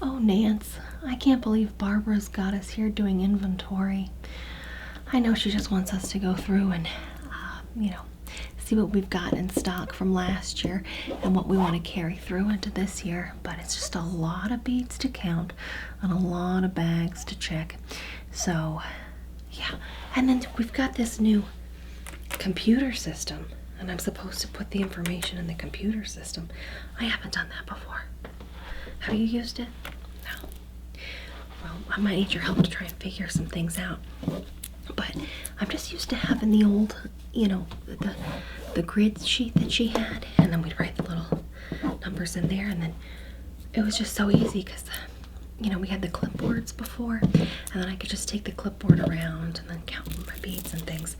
Oh, Nance, I can't believe Barbara's got us here doing inventory. I know she just wants us to go through and, see what we've got in stock from last year and what we want to carry through into this year, but it's just a lot of beads to count and a lot of bags to check. So, yeah. And then we've got this new computer system, and I'm supposed to put the information in the computer system. I haven't done that before. Have you used it? No. Well, I might need your help to try and figure some things out. But I'm just used to having the old, the grid sheet that she had, and then we'd write the little numbers in there, and then it was just so easy because, we had the clipboards before, and then I could just take the clipboard around and then count my beads and things.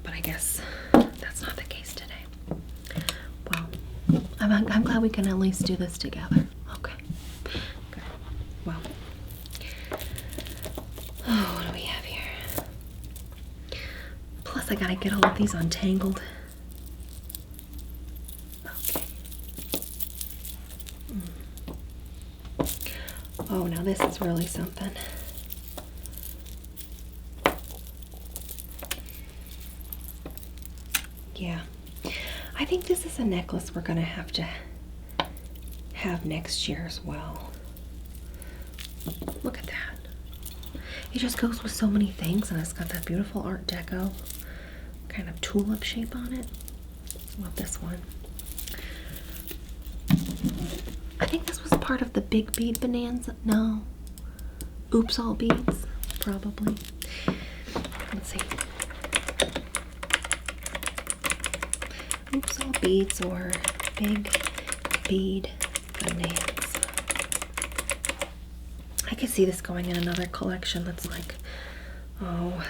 But I guess that's not the case today. Well, I'm glad we can at least do this together. Okay. Good. Well. Oh, what do we have here? Plus, I gotta get all of these untangled. Okay. Oh, now this is really something. Yeah. I think this is a necklace we're gonna have to have next year as well. Look at that. It just goes with so many things, and it's got that beautiful Art Deco kind of tulip shape on it. Love this one. I think this was part of the Big Bead Bonanza. No. Oops All Beads, probably. Let's see. Oops All Beads or Big Bead Bonanza. I could see this going in another collection that's like, oh,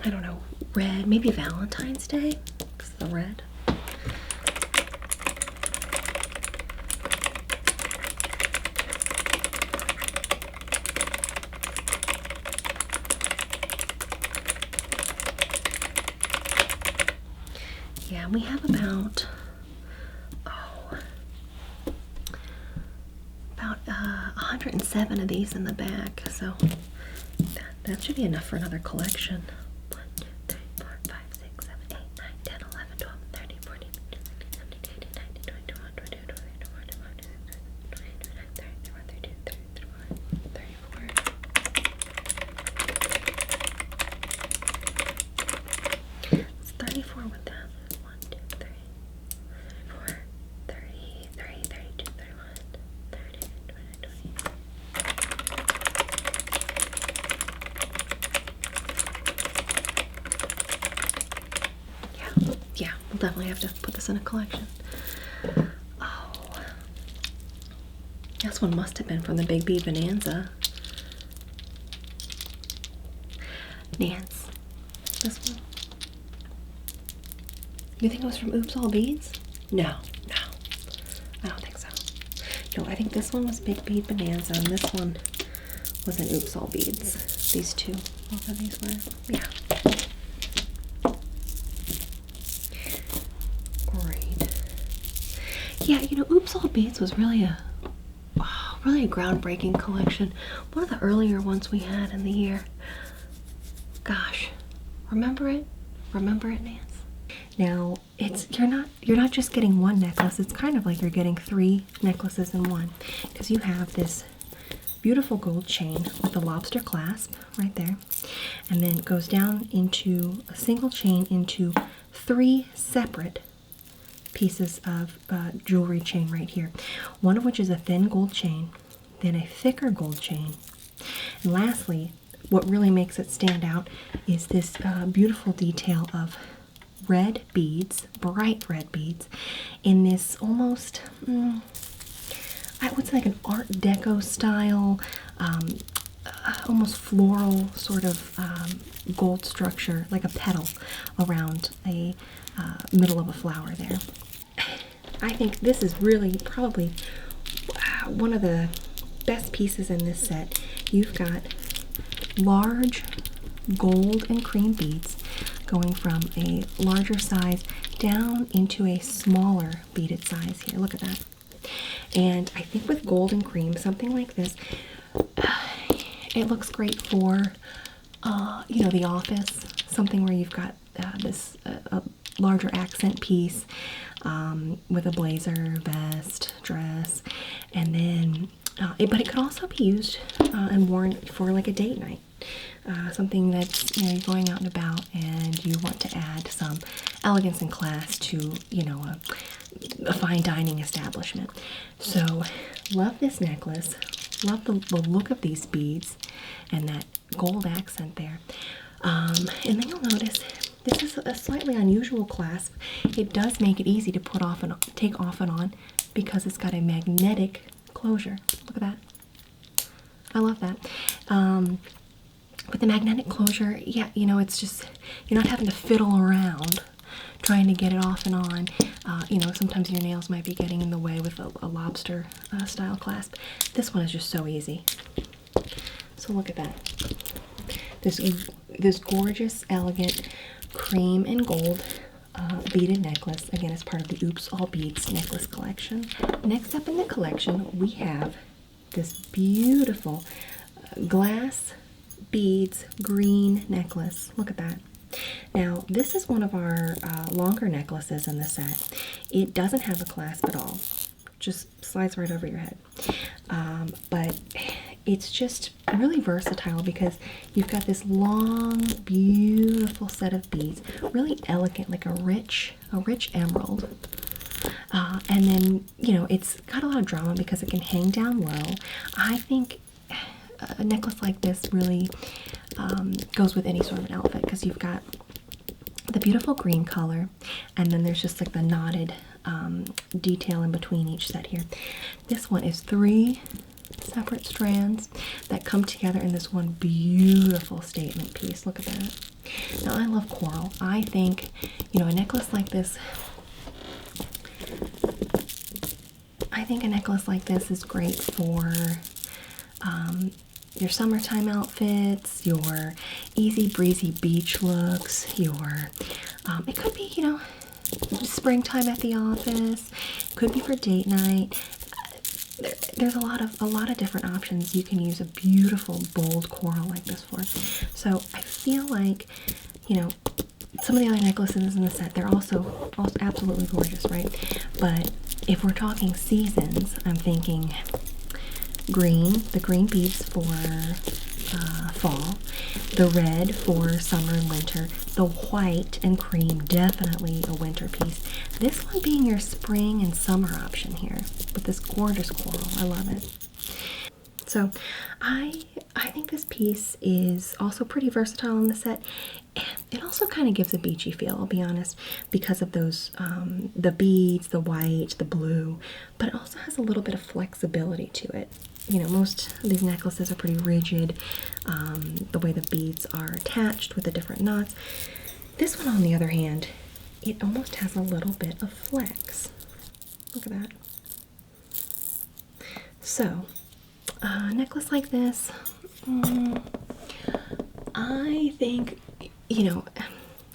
I don't know, red, maybe Valentine's Day, because of the red. Yeah, we have about 107 of these in the bag, so that should be enough for another collection. 1, 2, 3, 4, 5, 6, 7, 8, 9, 10, 11, 12, 13, 14, 15, 16, 17, 18, 19, 20, 21, 22, 23, 24, 25, 26, 27, 28, 29, 30, 31, 32, 33, 34. It's 34 with that. 1, 2, 3, 34, 33, 32, 31, 30, 20, 20. Yeah, we'll definitely have to put this in a collection. Oh, this one must have been from the Big Bead Bonanza. Nance, this one. You think it was from Oops All Beads? No, I don't think so. No, I think this one was Big Bead Bonanza, and this one was an Oops All Beads. These two, both of these were, yeah. Yeah, Oops All Beads was really a groundbreaking collection. One of the earlier ones we had in the year. Gosh, remember it? Remember it, Nance? Now, you're not just getting one necklace. It's kind of like you're getting 3 necklaces in one, because you have this beautiful gold chain with the lobster clasp right there, and then it goes down into a single chain into 3 separate pieces of jewelry chain right here, one of which is a thin gold chain, then a thicker gold chain, and lastly, what really makes it stand out is this beautiful detail of red beads, bright red beads, in this almost, I would say like an Art Deco style, almost floral sort of gold structure, like a petal around a middle of a flower there. I think this is really probably one of the best pieces in this set. You've got large gold and cream beads going from a larger size down into a smaller beaded size here. Look at that. And I think with gold and cream, something like this, it looks great for, you know, the office. Something where you've got this a larger accent piece with a blazer, vest, dress, and then, but it could also be used and worn for like a date night. Something that's, you know, you're going out and about and you want to add some elegance and class to, you know, a fine dining establishment. So love this necklace, love the look of these beads and that gold accent there. And then you'll notice this is a slightly unusual clasp. It does make it easy to put off and take off and on because it's got a magnetic closure. Look at that. I love that. With the magnetic closure, yeah, you know, it's just, you're not having to fiddle around trying to get it off and on. You know, sometimes your nails might be getting in the way with a lobster style clasp. This one is just so easy. So look at that. This gorgeous, elegant cream and gold beaded necklace. Again, it's part of the Oops All Beads necklace collection. Next up in the collection, we have this beautiful glass beads green necklace. Look at that. Now, this is one of our longer necklaces in the set. It doesn't have a clasp at all. Just slides right over your head. But it's just really versatile because you've got this long, beautiful set of beads, really elegant, like a rich emerald. And then, you know, it's got a lot of drama because it can hang down low. I think a necklace like this really goes with any sort of an outfit because you've got the beautiful green color and then there's just like the knotted detail in between each set here. This one is 3 separate strands that come together in this one beautiful statement piece. Look at that. Now, I love coral. I think, you know, a necklace like this, is great for your summertime outfits, your easy breezy beach looks, your it could be, you know, springtime at the office, could be for date night. There's a lot of different options you can use a beautiful bold coral like this for. So I feel like, you know, some of the other necklaces in the set, they're also absolutely gorgeous, right? But if we're talking seasons, I'm thinking green, the green beads for fall, the red for summer and winter, the white and cream, definitely a winter piece. This one being your spring and summer option here with this gorgeous coral. I love it. So I think this piece is also pretty versatile in the set. It also kind of gives a beachy feel, I'll be honest, because of those, the beads, the white, the blue, but it also has a little bit of flexibility to it. You know, most of these necklaces are pretty rigid, the way the beads are attached with the different knots. This one, on the other hand, it almost has a little bit of flex. Look at that. So, a necklace like this, I think, you know,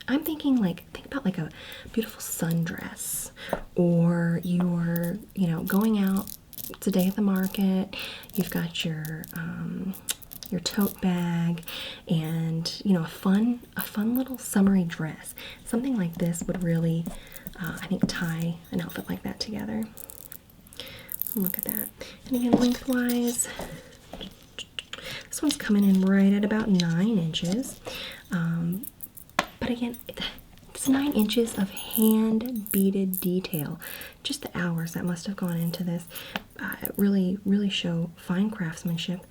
I'm thinking like, think about like a beautiful sundress, or you're, you know, going out, it's a day at the market, you've got your tote bag, and, you know, a fun little summery dress. Something like this would really, I think, tie an outfit like that together. Look at that. And again, lengthwise, this one's coming in right at about 9 inches. But again, it's 9 inches of hand beaded detail. Just the hours that must have gone into this really show fine craftsmanship.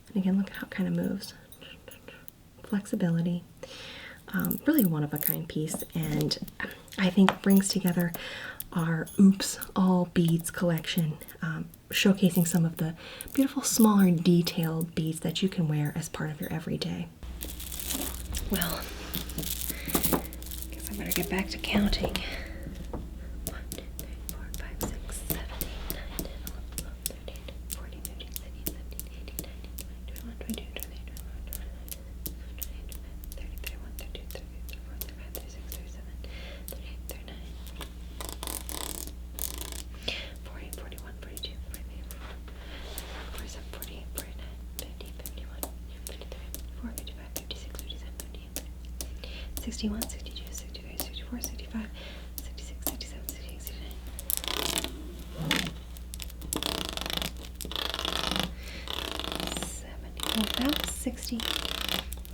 And again, look at how it kind of moves. Flexibility. Really one of a kind piece, and I think brings together our Oops All Beads collection, showcasing some of the beautiful smaller detailed beads that you can wear as part of your everyday. Well, I guess I better get back to counting. 1, 2, 3, 4, 5, 6, 7, 8, 9, 10, 11, 12, 13, 14, 15, 16, 17, 18, 19, 20, 21, 22, 23, 24, 25, 26, 27, 28, 29, 30, 31, 32, 33, 34, 35, 36, 37, 38, 39, 40, 41, 42, 43, 61, 62, 63, 64, 65, 66, 67, 68, 69. 70. Well, that was 60,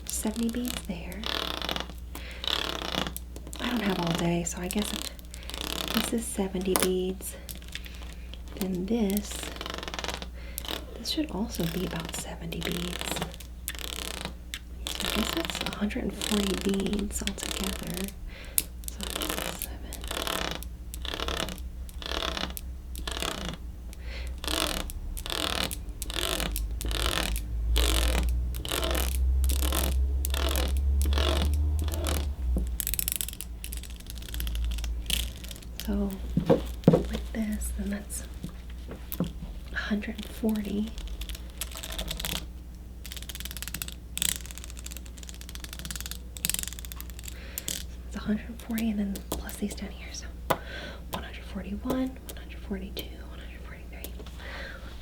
70 beads there. I don't have all day, so I guess if this is 70 beads, then this should also be about 70 beads. So I guess that's 140 beads altogether. So this is 7. So like this, then that's 140. It's 140, and then plus these down here, so 141, 142, 143,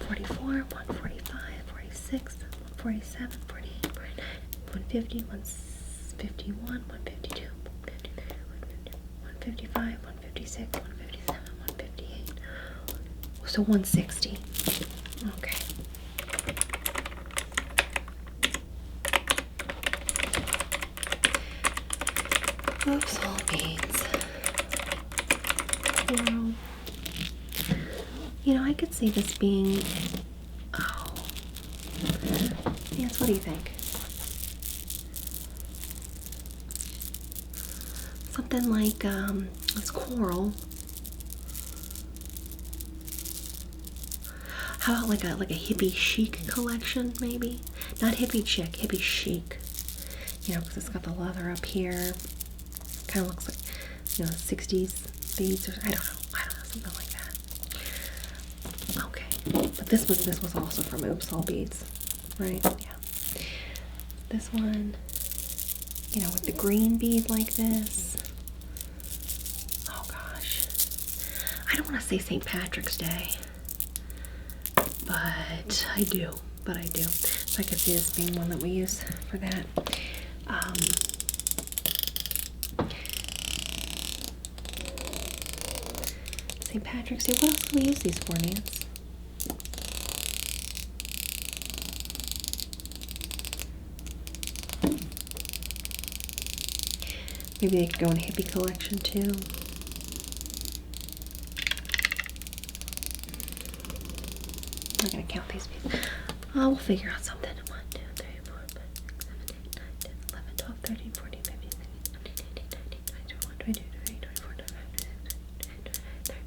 44, 145, 46, 147, 48, 49, 150, 151, 152, 155, 156, 157, 158. So 160. Okay. Oops, all beads. Well, you know, I could see this being, oh, yes, what do you think? Something like, this coral. How about like a hippie chic collection, maybe? Not hippie chic, hippie chic. You know, because it's got the leather up here. Kind of looks like, you know, 60s beads, or I don't know, something like that. Okay, but this was also from Oops All Beads, right? Yeah. This one, you know, with the green bead like this. Oh gosh, I don't want to say St. Patrick's Day, but I do. So I could see this being one that we use for that. St. Patrick's Day. What else can we use these for, Nance? Maybe they could go in a hippie collection too. I'm not gonna count these pieces. We'll figure out something. 1, 2, 3, 4, 5, 6, 7, 8, 9, 10, 11, 12, 13, 14, 15, 16, 17, 18, 19, 20, 21, 22, 23, 24, 25, 26,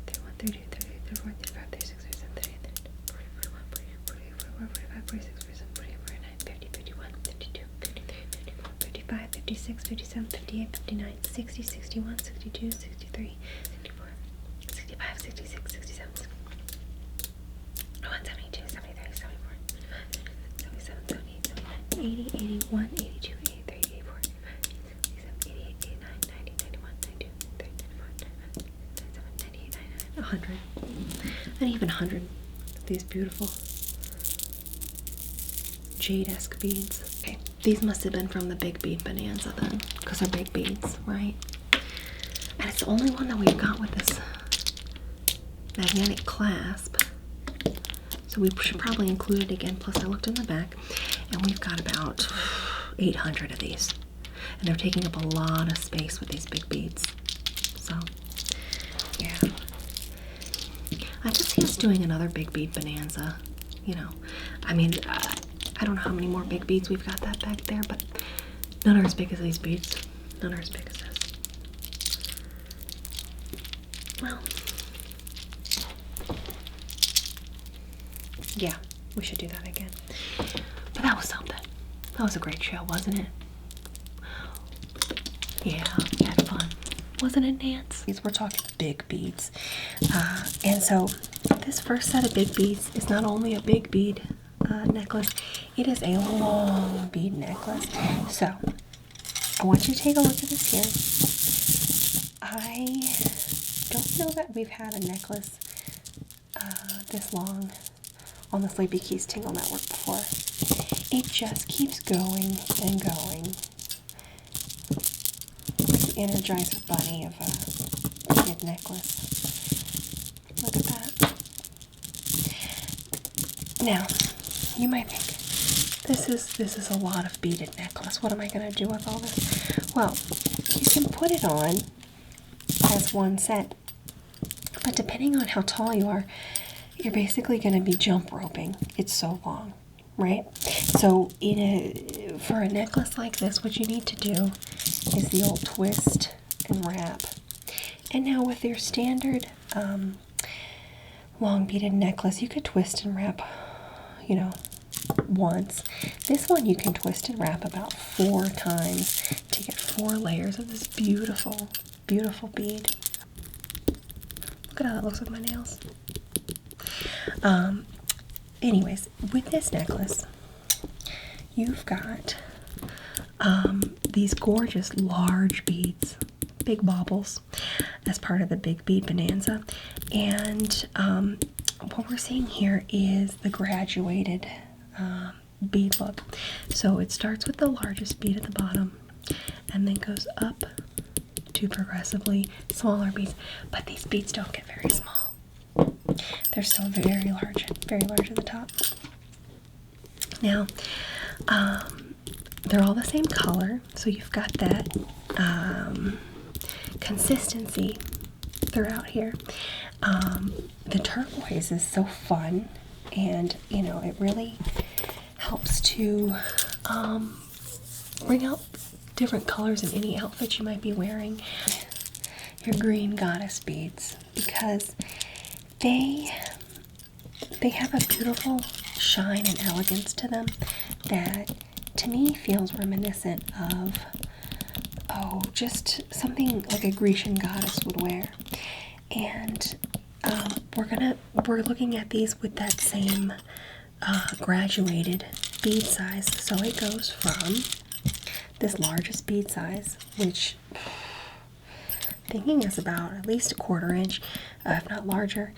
31, 32, 33, 34, 35, 36, 37, 38, 40, 41, 42, 44, 45, 46, 47, 48, 49, 50, 51, 52, 53, 54, 55, 56, 57, 58, 59, 60, 61, 62, 63, 64, 65, 66, 67, 172, 73, 74, 77, 78, 79, 80, 81, 82, 83, 84, 87, 88, 89, 90, 91, 92, 93, 94, 95, 97, 98, 99, 100. And even 100 of these beautiful jade-esque beads. Okay, these must have been from the Big Bead Bonanza then, because they're big beads, right? And it's the only one that we've got with this magnetic clasp. So we should probably include it again. Plus I looked in the back and we've got about 800 of these. And they're taking up a lot of space with these big beads. So, yeah. I could see us doing another Big Bead Bonanza. You know, I mean, I don't know how many more big beads we've got that back there, but none are as big as these beads. None are as big as this. Well, yeah, we should do that again. But that was something. That was a great show, wasn't it? Yeah, we had fun. Wasn't it, Nance? We're talking big beads. And so this first set of big beads is not only a big bead necklace, it is a long bead necklace. So I want you to take a look at this here. I don't know that we've had a necklace this long on the Sleepy Keys Tingle Network before. It just keeps going and going. Energizer Bunny of a beaded necklace. Look at that. Now, you might think, this is a lot of beaded necklace. What am I going to do with all this? Well, you can put it on as one set, but depending on how tall you are, you're basically going to be jump roping. It's so long, right? So for a necklace like this, what you need to do is the old twist and wrap. And now with your standard long beaded necklace, you could twist and wrap, you know, once. This one you can twist and wrap about 4 times to get 4 layers of this beautiful, beautiful bead. Look at how that looks with my nails. Anyways, with this necklace, you've got these gorgeous large beads, big baubles, as part of the Big Bead Bonanza. And what we're seeing here is the graduated bead look. So it starts with the largest bead at the bottom and then goes up to progressively smaller beads. But these beads don't get very small. They're still very large at the top. Now, they're all the same color, so you've got that consistency throughout here. The turquoise is so fun, and you know, it really helps to bring out different colors in any outfit you might be wearing. Your green goddess beads, because they have a beautiful shine and elegance to them that to me feels reminiscent of, oh, just something like a Grecian goddess would wear. And we're looking at these with that same graduated bead size. So it goes from this largest bead size, which I'm thinking is about at least 1/4 inch, if not larger,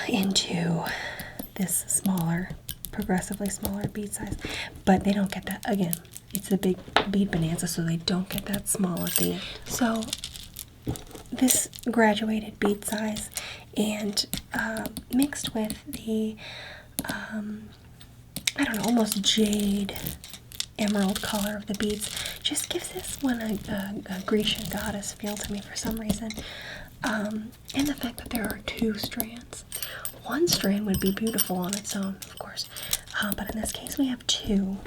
into this smaller, progressively smaller bead size. But they don't get that, again, it's the Big Bead Bonanza, so they don't get that small at the end. So this graduated bead size and mixed with the, I don't know, almost jade emerald color of the beads just gives this one a Grecian goddess feel to me for some reason. And the fact that there are 2 strands. One strand would be beautiful on its own, of course, but in this case we have 2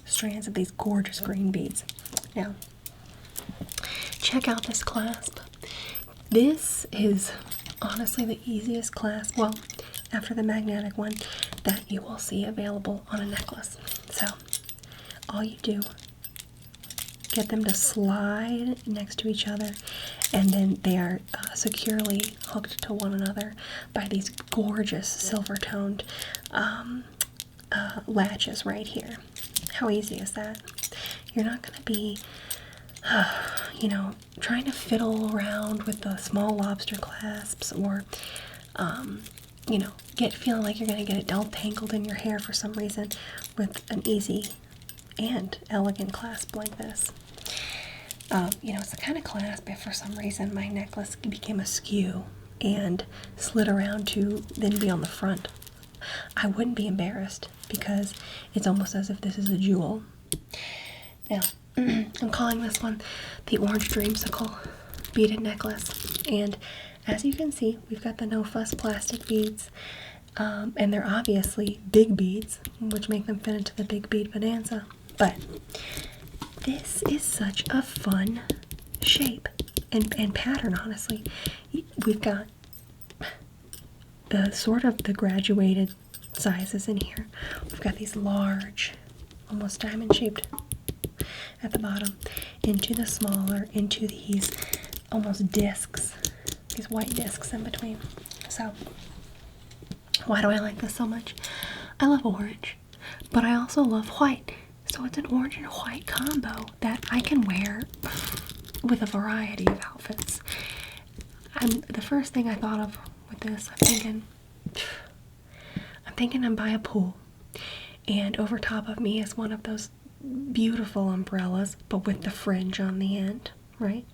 strands of these gorgeous green beads. Now, check out this clasp. This is honestly the easiest clasp, well, after the magnetic one, that you will see available on a necklace. So, all you do, get them to slide next to each other, and then they are securely hooked to one another by these gorgeous silver-toned latches right here. How easy is that? You're not going to be, you know, trying to fiddle around with the small lobster clasps, or, you know, feeling like you're going to get it all tangled in your hair for some reason with an easy and elegant clasp like this. You know, it's the kind of clasp if for some reason my necklace became askew and slid around to then be on the front, I wouldn't be embarrassed, because it's almost as if this is a jewel. Now, I'm calling this one the Orange Dreamsicle beaded necklace, and as you can see, we've got the no fuss plastic beads, and they're obviously big beads, which make them fit into the Big Bead Bonanza. But this is such a fun shape and pattern, honestly. We've got sort of the graduated sizes in here. We've got these large, almost diamond shaped at the bottom, into the smaller, into these almost discs, these white discs in between. So, why do I like this so much? I love orange, but I also love white. So it's an orange and white combo that I can wear with a variety of outfits. And the first thing I thought of with this, I'm thinking I'm by a pool, and over top of me is one of those beautiful umbrellas, but with the fringe on the end, right?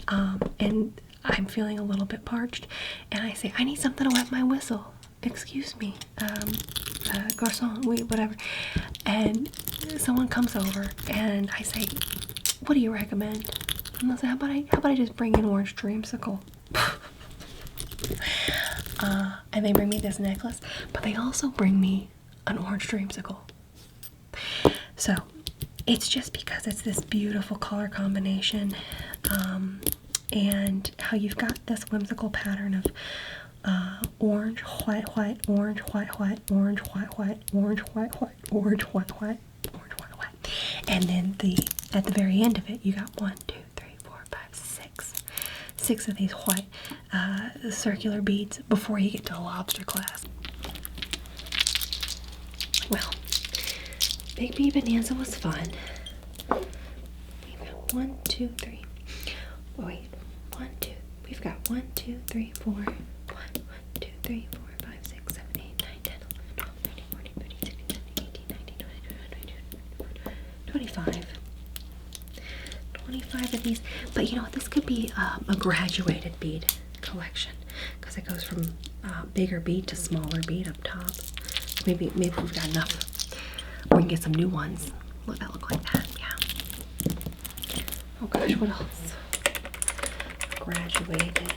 And I'm feeling a little bit parched, and I say, I need something to wet my whistle. Excuse me, garçon, oui, whatever. And someone comes over, and I say, what do you recommend? And they'll say, how about I just bring in orange dreamsicle? And they bring me this necklace, but they also bring me an orange dreamsicle. So it's just because it's this beautiful color combination, and how you've got this whimsical pattern of orange, white, white, orange, white, white, orange, white, white, orange, white, white, orange, white, white, orange, white, white. And then at the very end of it, you got 1, 2, 3, 4, 5, 6. 6 of these white circular beads before you get to the lobster clasp. Well, Big Bee Bonanza was fun. We've got 1, 2, 3. Oh, wait, 1, 2. We've got 1, 2, 3, 4. 1, 2, 3, 4, 5, 6, 7, 8, 9, 10, 11, 12, 13, 14, 15, 16, 17, 18, 19, 20, 25. 25 of these. But you know what? This could be a graduated bead collection, because it goes from bigger bead to smaller bead up top. Maybe we've got enough. Or we can get some new ones. What that look like that? Yeah. Oh gosh, what else? Graduated.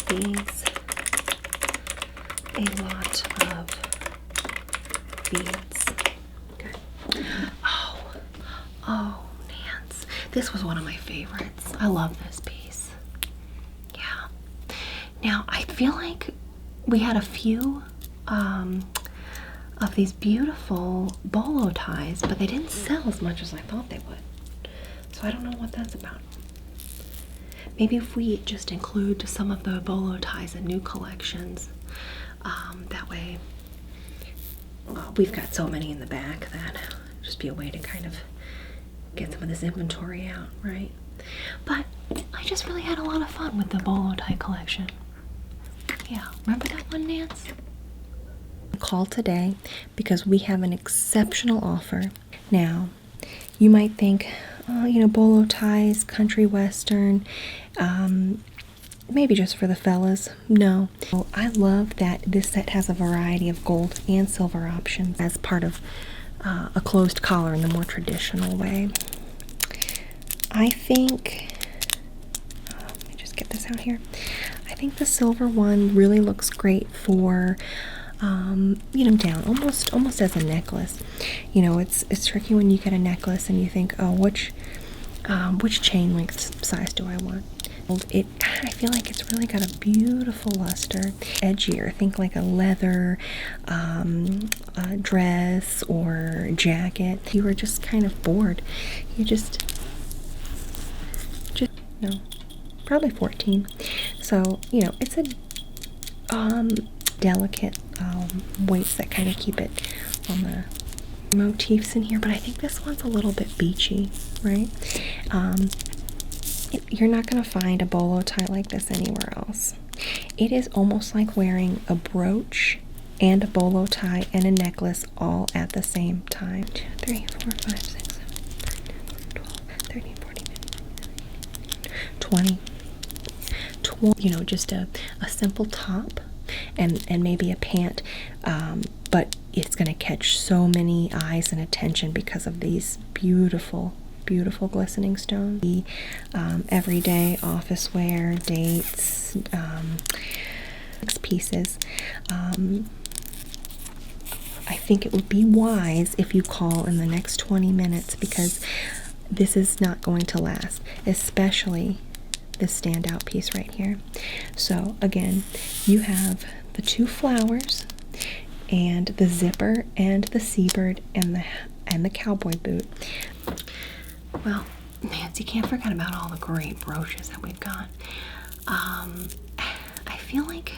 These a lot of beads. Okay. Oh, Nance. This was one of my favorites. I love this piece. Yeah. Now, I feel like we had a few of these beautiful bolo ties, but they didn't sell as much as I thought they would. So I don't know what that's about. Maybe if we just include some of the bolo ties in new collections, that way we've got so many in the back that it'll just be a way to kind of get some of this inventory out, right? But I just really had a lot of fun with the bolo tie collection. Yeah, remember that one, Nance? Call today because we have an exceptional offer. Now, you might think, you know, bolo ties, country western, maybe just for the fellas. No. I love that this set has a variety of gold and silver options as part of a closed collar in the more traditional way. I think, let me just get this out here. I think the silver one really looks great for you know, down almost as a necklace. You know, it's tricky when you get a necklace and you think, oh, which chain length size do I want? I feel like it's really got a beautiful luster, edgier. Think like a leather dress or jacket. You were just kind of bored. You just no, probably 14. So you know, it's a delicate weights that kind of keep it on the motifs in here, but I think this one's a little bit beachy, right? You're not going to find a bolo tie like this anywhere else. It is almost like wearing a brooch and a bolo tie and a necklace all at the same time. 2, 3, 4, 5, 6, 7, 8, 9, 10, 12, 13, 14, 15, 20. You know, just a simple top and maybe a pant, but it's going to catch so many eyes and attention because of these beautiful glistening stones. The everyday office wear, dates, pieces. I think it would be wise if you call in the next 20 minutes because this is not going to last, especially this standout piece right here. So again, you have the two flowers and the zipper and the seabird and the cowboy boot. Well, Nancy, can't forget about all the great brooches that we've got. I feel like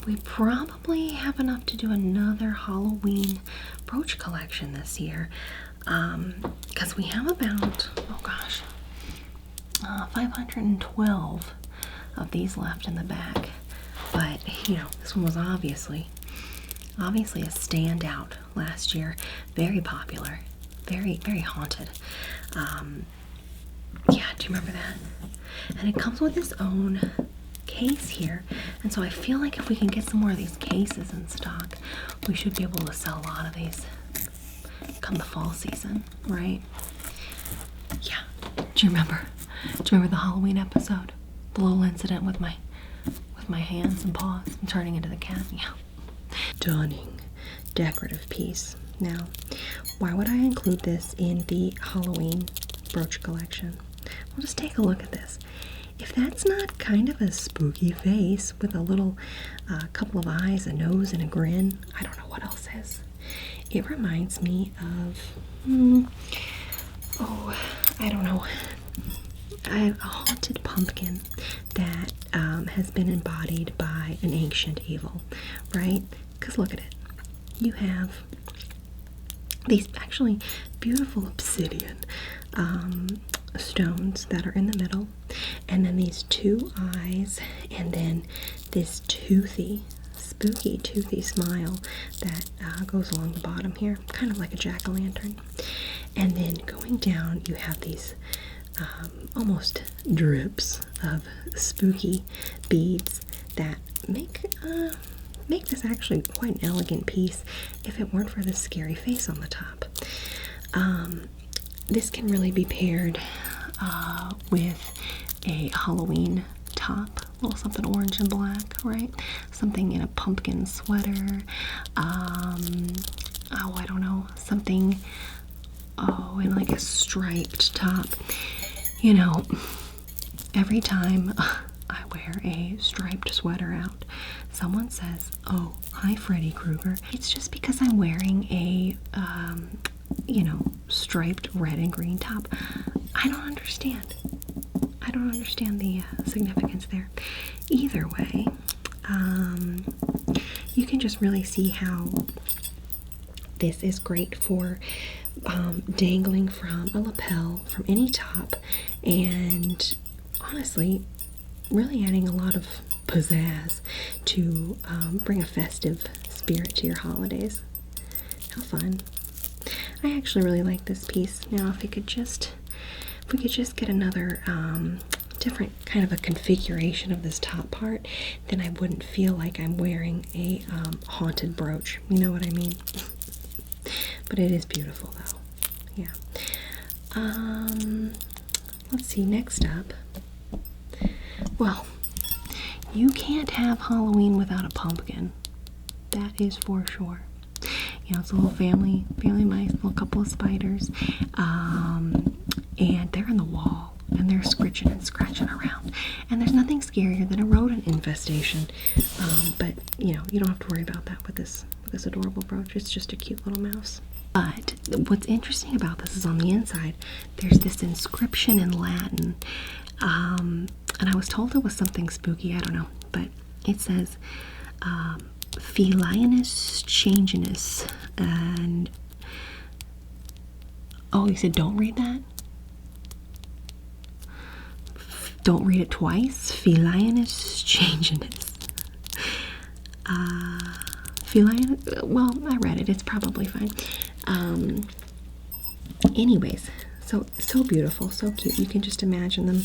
we probably have enough to do another Halloween brooch collection this year, because we have about, oh gosh, 512 of these left in the bag. But you know, this one was obviously a standout last year. Very popular, very haunted. Yeah, do you remember that? And it comes with its own case here, and so I feel like if we can get some more of these cases in stock, we should be able to sell a lot of these come the fall season, right? Yeah. Do you remember the Halloween episode? The little incident with my hands and paws and turning into the cat? Yeah. Stunning decorative piece. Now, why would I include this in the Halloween brooch collection? Well, just take a look at this. If that's not kind of a spooky face with a little couple of eyes, a nose, and a grin, I don't know what else is. It reminds me of, I don't know, a haunted pumpkin that has been embodied by an ancient evil, right? Because look at it. You have these actually beautiful obsidian stones that are in the middle, and then these two eyes, and then this spooky toothy smile that goes along the bottom here, kind of like a jack-o'-lantern. And then going down, you have these almost drips of spooky beads that make this actually quite an elegant piece if it weren't for the scary face on the top. This can really be paired with a Halloween top, a little something orange and black, right? Something in a pumpkin sweater. I don't know, something, in like a striped top. You know, every time I wear a striped sweater out, someone says, "Oh, hi, Freddy Krueger." It's just because I'm wearing a, striped red and green top. I don't understand the significance there. Either way, you can just really see how this is great for dangling from a lapel, from any top, and honestly, really adding a lot of pizzazz to bring a festive spirit to your holidays. How fun. I actually really like this piece. Now, if we could just get another different kind of a configuration of this top part, then I wouldn't feel like I'm wearing a haunted brooch. You know what I mean? But it is beautiful, though. Yeah. Let's see, next up. Well, you can't have Halloween without a pumpkin. That is for sure. You know, it's a little family mice, a little couple of spiders, and they're in the wall, and they're scritching and scratching around. And there's nothing scarier than a rodent infestation. But you know, you don't have to worry about that with this adorable brooch. It's just a cute little mouse. But what's interesting about this is on the inside, there's this inscription in Latin, and I was told it was something spooky. I don't know, but it says Felianus Changinus, and you said don't read that? Don't read it twice? Felianus Changinus. Felianus, well, I read it. It's probably fine. Anyways, so beautiful, so cute. You can just imagine them,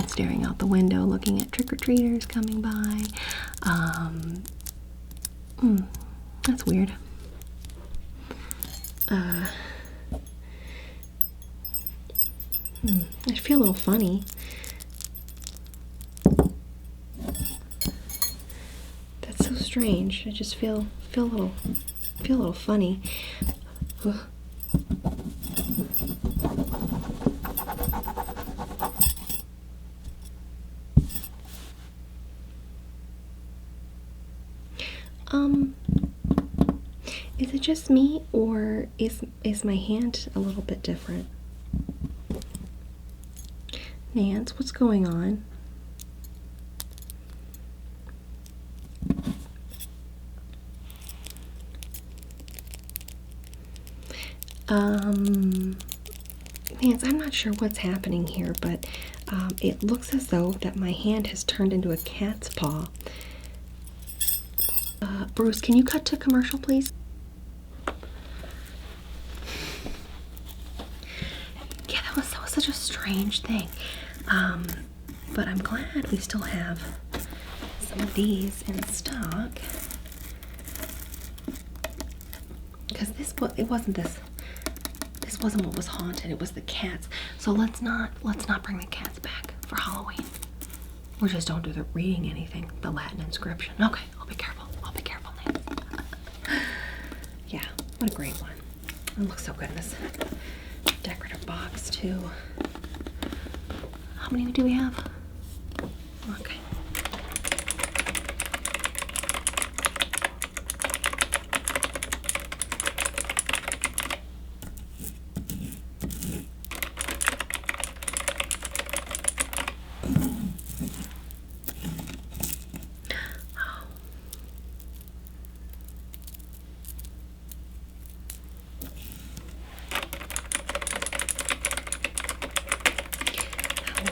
staring out the window, looking at trick-or-treaters coming by. That's weird. I feel a little funny. That's so strange. I just feel a little funny. Is it just me, or is my hand a little bit different? Nance, what's going on? Nance, I'm not sure what's happening here, but it looks as though that my hand has turned into a cat's paw. Bruce, can you cut to commercial, please? Yeah, that was such a strange thing. But I'm glad we still have some of these in stock. Because this wasn't what was haunted, it was the cats. So let's not bring the cats back for Halloween. Or just don't do the reading anything, the Latin inscription. Okay, I'll be careful, Nate. Yeah, what a great one. It looks so good in this decorative box too. How many do we have? Okay.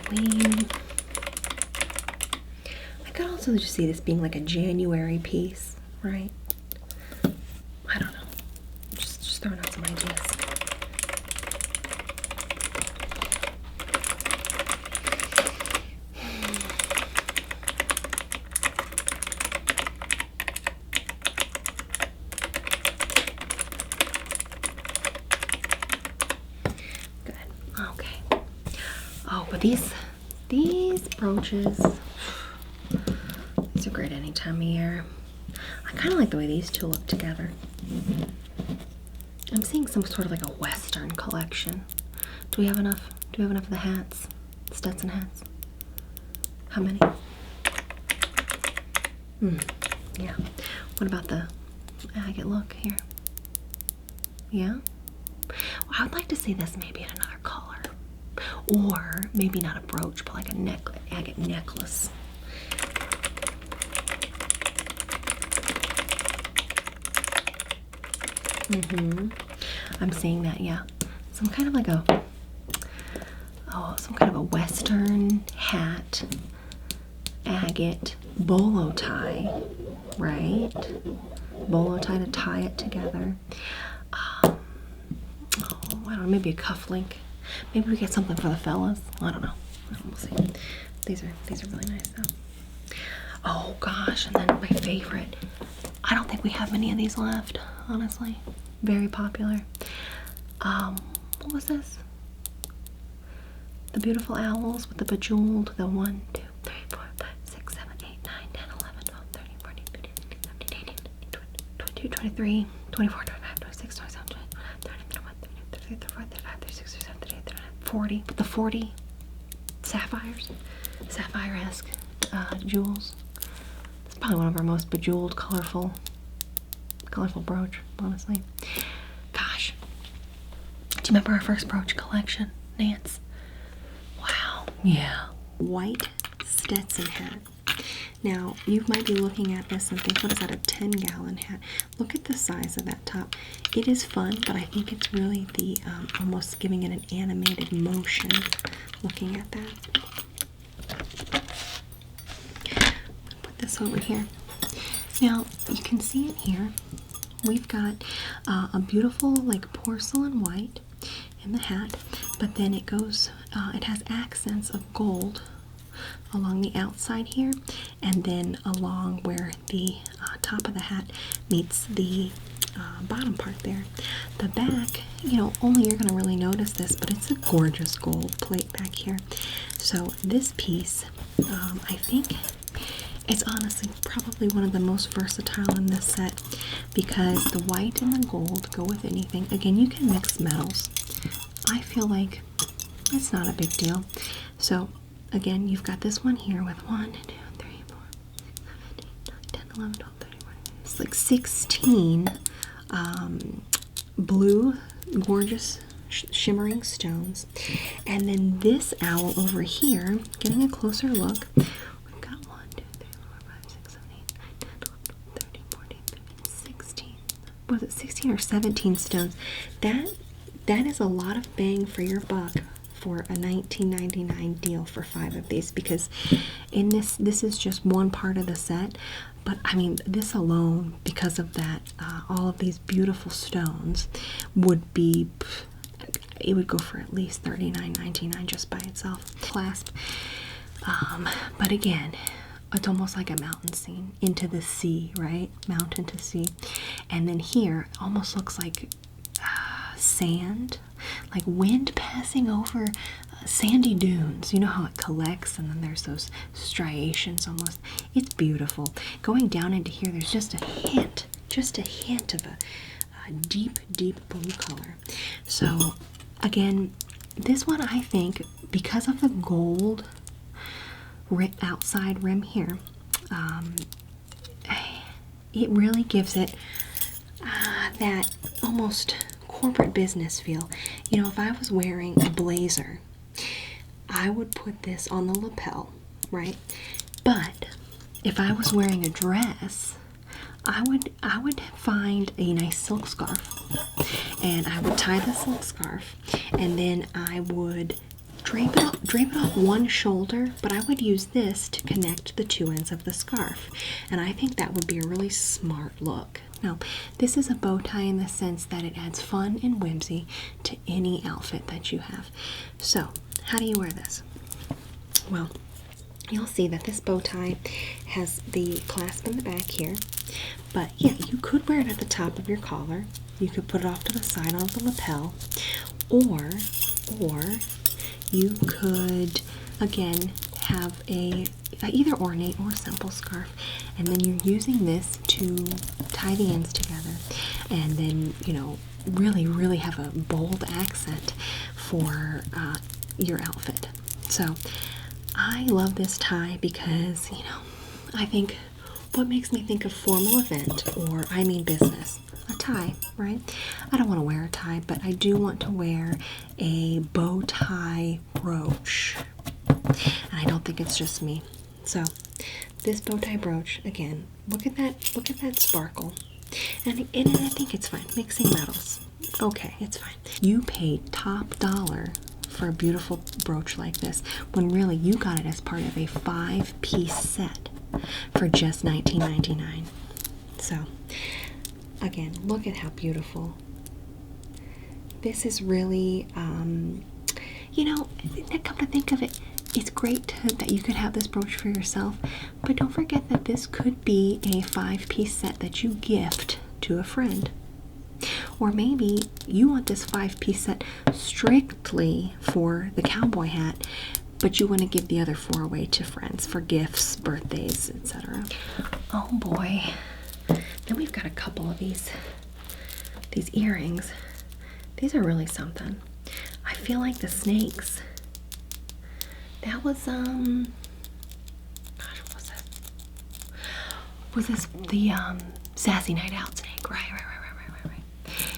Halloween. I could also just see this being like a January piece, right? I don't know. Just throwing out some ideas. Good. Okay. Oh, but these brooches, these are great any time of year. I kind of like the way these two look together. I'm seeing some sort of like a Western collection. Do we have enough? Do we have enough of the hats? Stetson hats? How many? Yeah. What about the agate look here? Yeah? Well, I would like to see this maybe in another color. Or maybe not a brooch, but like a agate necklace. I'm seeing that, yeah. Some kind of like some kind of a Western hat, agate, bolo tie, right? Bolo tie to tie it together. I don't know, maybe a cufflink. Maybe we get something for the fellas. I don't know. We'll see. These are really nice though. Oh gosh, and then my favorite. I don't think we have many of these left, honestly. Very popular. What was this? The beautiful owls with the bejeweled, the 1, 2, 3, 4, 5, 6, 7, 8, 9, 10, 11, 12, 13, 14, 15, 16, 17, 18, 22, 23, 24, 25, 26, 27, 28, 29, 30, 31, 32, 34, 35, 36, 37, 38, 39, 40. But the 40 sapphires, sapphire-esque jewels. It's probably one of our most bejeweled, colorful brooch, honestly. Gosh. Do you remember our first brooch collection, Nance? Wow. Yeah. White Stetson hat. Now, you might be looking at this and think, what is that, a 10-gallon hat? Look at the size of that top. It is fun, but I think it's really the, almost giving it an animated motion looking at that. Put this over here. Now, you can see it here. We've got a beautiful, like, porcelain white in the hat, but then it goes, it has accents of gold along the outside here, and then along where the top of the hat meets the bottom part there. The back, you know, only you're going to really notice this, but it's a gorgeous gold plate back here. So this piece, I think it's honestly probably one of the most versatile in this set, because the white and the gold go with anything. Again, you can mix metals. I feel like it's not a big deal. So again, you've got this one here with 1, 2, 3, 4, 6, 7, 8, 9, 10, 11, 12, 13, 14. It's like 16 blue, gorgeous shimmering stones. And then this owl over here, getting a closer look, we've got 1, 2, 3, 4, 5, 6, 7, 8, 9, 10, 11, 12, 13, 14, 15, 16. Was it 16 or 17 stones? That is a lot of bang for your buck for a $19.99 deal for 5 of these, because in this is just one part of the set. But I mean, this alone, because of that, all of these beautiful stones would be, it would go for at least $39.99 just by itself. Clasp. But again, it's almost like a mountain scene into the sea, right? Mountain to sea. And then here, it almost looks like sand, like wind passing over sandy dunes. You know how it collects and then there's those striations almost. It's beautiful. Going down into here, there's just a hint of a deep, deep blue color. So again, this one, I think, because of the gold outside rim here, it really gives it that almost corporate business feel. You know, if I was wearing a blazer, I would put this on the lapel, right? But if I was wearing a dress, I would find a nice silk scarf, and I would tie the silk scarf, and then I would drape it off one shoulder, but I would use this to connect the two ends of the scarf, and I think that would be a really smart look. Now, this is a bow tie in the sense that it adds fun and whimsy to any outfit that you have. So, how do you wear this? Well, you'll see that this bow tie has the clasp in the back here, but yeah, you could wear it at the top of your collar. You could put it off to the side on the lapel, or you could, again, have either ornate or simple scarf, and then you're using this to tie the ends together, and then, you know, really have a bold accent for your outfit. So I love this tie because, you know, I think what makes me think of formal event, or I mean business, a tie, right? I don't want to wear a tie, but I do want to wear a bow tie brooch, and I don't think it's just me. So this bow tie brooch, again, look at that sparkle, and I think it's fine. Mixing metals, okay, it's fine. You paid top dollar for a beautiful brooch like this, when really you got it as part of a 5-piece set for just $19.99. So again, look at how beautiful. This is really, you know, come to think of it, it's great that you could have this brooch for yourself, but don't forget that this could be a 5-piece set that you gift to a friend. Or maybe you want this 5-piece set strictly for the cowboy hat, but you want to give the other 4 away to friends for gifts, birthdays, etc. Oh boy. Then we've got a couple of these earrings. These are really something. I feel like the snakes. That was gosh, what was that? Was this the Sassy Night Out snake? Right.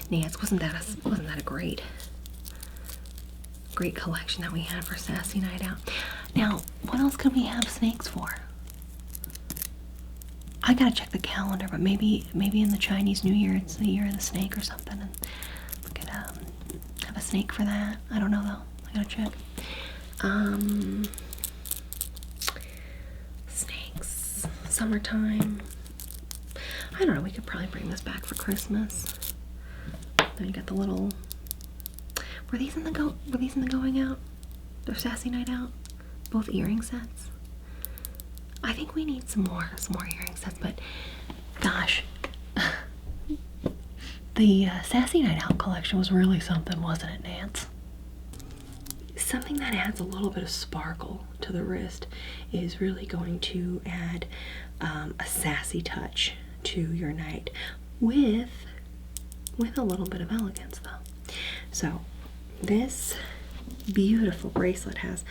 Nance, wasn't that a great collection that we had for Sassy Night Out? Now, what else could we have snakes for? I gotta check the calendar, but maybe in the Chinese New Year it's the year of the snake or something, and we could have a snake for that. I don't know though. I gotta check. Snakes, summertime. I don't know. We could probably bring this back for Christmas. Then you got the little. Were these in the going out? They're Sassy Night Out. Both earring sets. I think we need some more earring sets. But gosh, the Sassy Night Out collection was really something, wasn't it, Nance? Something that adds a little bit of sparkle to the wrist is really going to add a sassy touch to your night with a little bit of elegance though. So this beautiful bracelet has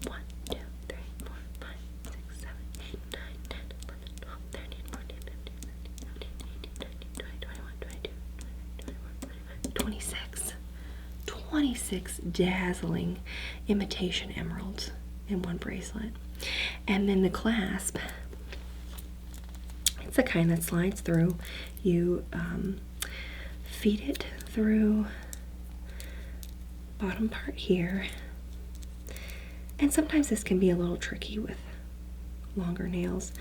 1, 2, 3, 4, 5, 6, 7, 8, 9, 10, 11, 12, 13, 14, 15, 16, 17, 18, 19, 20, 21, 22, 26 dazzling imitation emeralds in one bracelet. And then the clasp, it's the kind that slides through. You feed it through bottom part here. And sometimes this can be a little tricky with longer nails,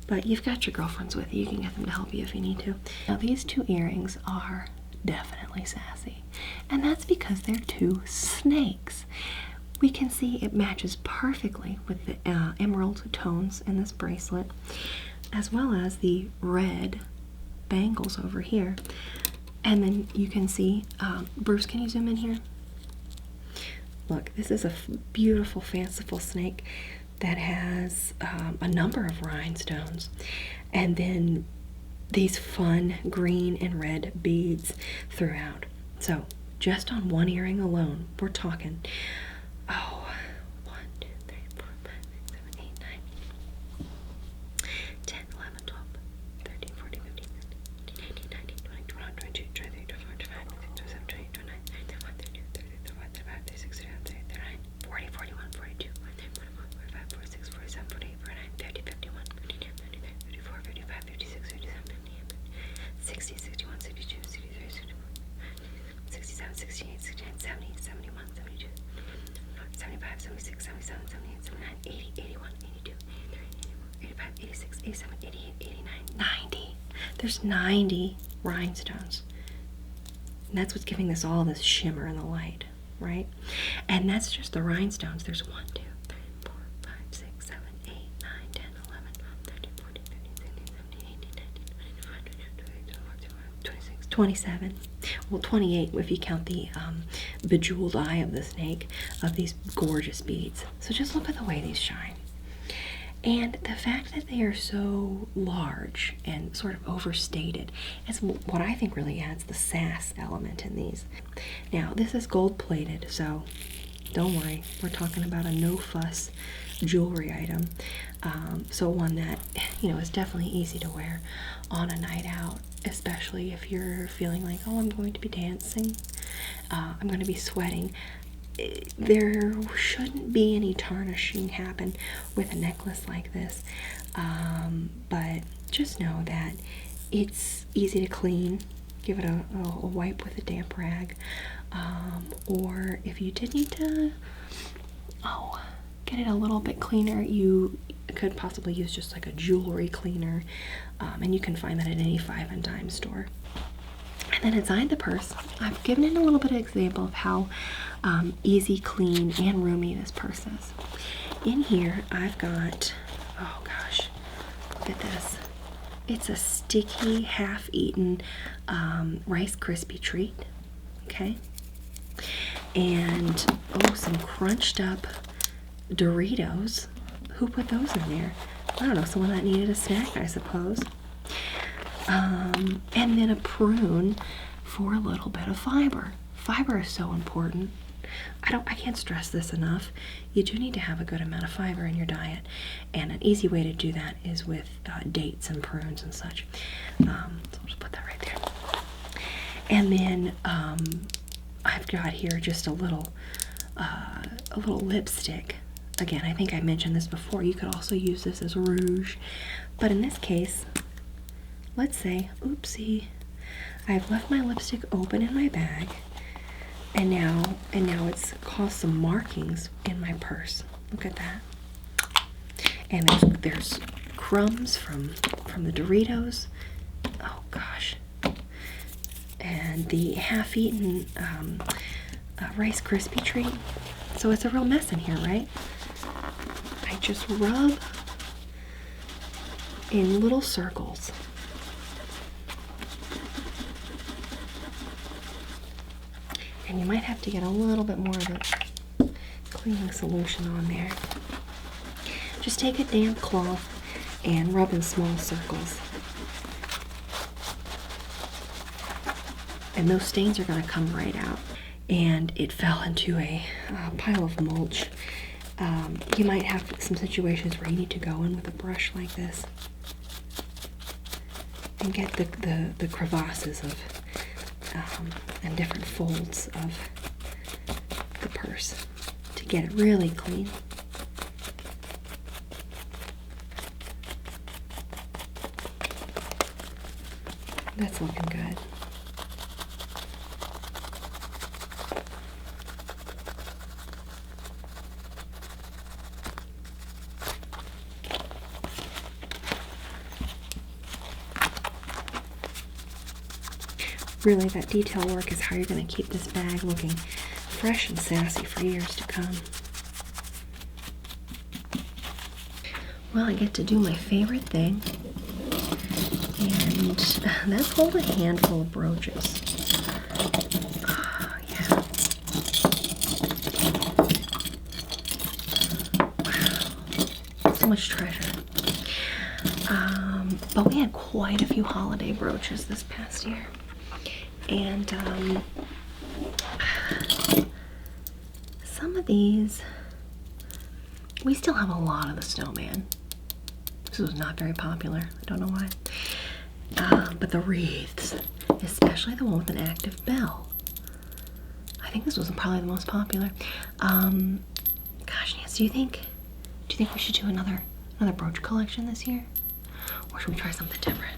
but you've got your girlfriends with you. You can get them to help you if you need to. Now these two earrings are definitely sassy, and that's because they're two snakes. We can see it matches perfectly with the emerald tones in this bracelet, as well as the red bangles over here. And then you can see, Bruce, can you zoom in here? Look, this is a beautiful, fanciful snake that has a number of rhinestones, and then these fun green and red beads throughout. So just on one earring alone, we're talking, 1, 2, 3, 4, 5, 6, 7, 8, 9, 10, 11, 12, 13, 14, 15, 16, 18, 19, 20, 21, 22, 23, 24, 25, 26, 27, 28, 29, 30, 31, 32, 33, 34, 35, 36, 37, 38, 39, 40, 41, 42, 43, 44, 45, 46, 47, 48, 49, 50, 51, 52, 53, 54, 55, 56, 57, 58, 60, 61, 62, 63, 64, 67, 68, 69, 70, 71, 72, 75, 76, 77, 78, 79, 80, 81, 82, 83, 84, 85, 86, 87, 88, 89, 90. There's 90 rhinestones. And that's what's giving this all this shimmer in the light, right? And that's just the rhinestones. There's 1, 2, 3, 4, 5, 6, 7, 8, 9, 10, 11, 12, 13, 14, 15, 16, 17, 18, 19, 20, 26, 27. Well, 28 if you count the bejeweled eye of the snake, of these gorgeous beads. So just look at the way these shine. And the fact that they are so large and sort of overstated is what I think really adds the sass element in these. Now, this is gold plated, so don't worry. We're talking about a no-fuss jewelry item. So one that, you know, is definitely easy to wear on a night out, especially if you're feeling like, oh, I'm going to be dancing, I'm going to be sweating. There shouldn't be any tarnishing happen with a necklace like this, but just know that it's easy to clean. Give it a wipe with a damp rag, or if you did need to get it a little bit cleaner, you could possibly use just like a jewelry cleaner, and you can find that at any 5 and dime store. And then inside the purse, I've given it a little bit of example of how easy, clean, and roomy this purse is. In here, I've got, oh gosh, look at this. It's a sticky, half-eaten Rice Krispie treat, okay? And, oh, some crunched up Doritos. Who put those in there? I don't know, someone that needed a snack, I suppose. And then a prune for a little bit of fiber. Fiber is so important. I can't stress this enough. You do need to have a good amount of fiber in your diet, and an easy way to do that is with dates and prunes and such. So I'll just put that right there. And then I've got here just a little lipstick. Again, I think I mentioned this before. You could also use this as rouge, but in this case, let's say, oopsie, I've left my lipstick open in my bag, and now it's caused some markings in my purse. Look at that. And there's crumbs from the Doritos. Oh gosh. And the half-eaten Rice Krispie treat. So it's a real mess in here, right? I just rub in little circles. And you might have to get a little bit more of a cleaning solution on there. Just take a damp cloth and rub in small circles. And those stains are going to come right out. And it fell into a pile of mulch. You might have some situations where you need to go in with a brush like this and get the crevasses of and different folds of purse to get it really clean. That's looking good. Really, that detail work is how you're going to keep this bag looking fresh and sassy for years to come. Well, I get to do my favorite thing, and that's hold a handful of brooches. Oh, yeah. Wow. So much treasure. But we had quite a few holiday brooches this past year. And some of these, we still have a lot of the snowman. This was not very popular. I don't know why. But the wreaths, especially the one with an active bell. I think this was probably the most popular. Gosh, Nancy, do you think we should do another brooch collection this year? Or should we try something different?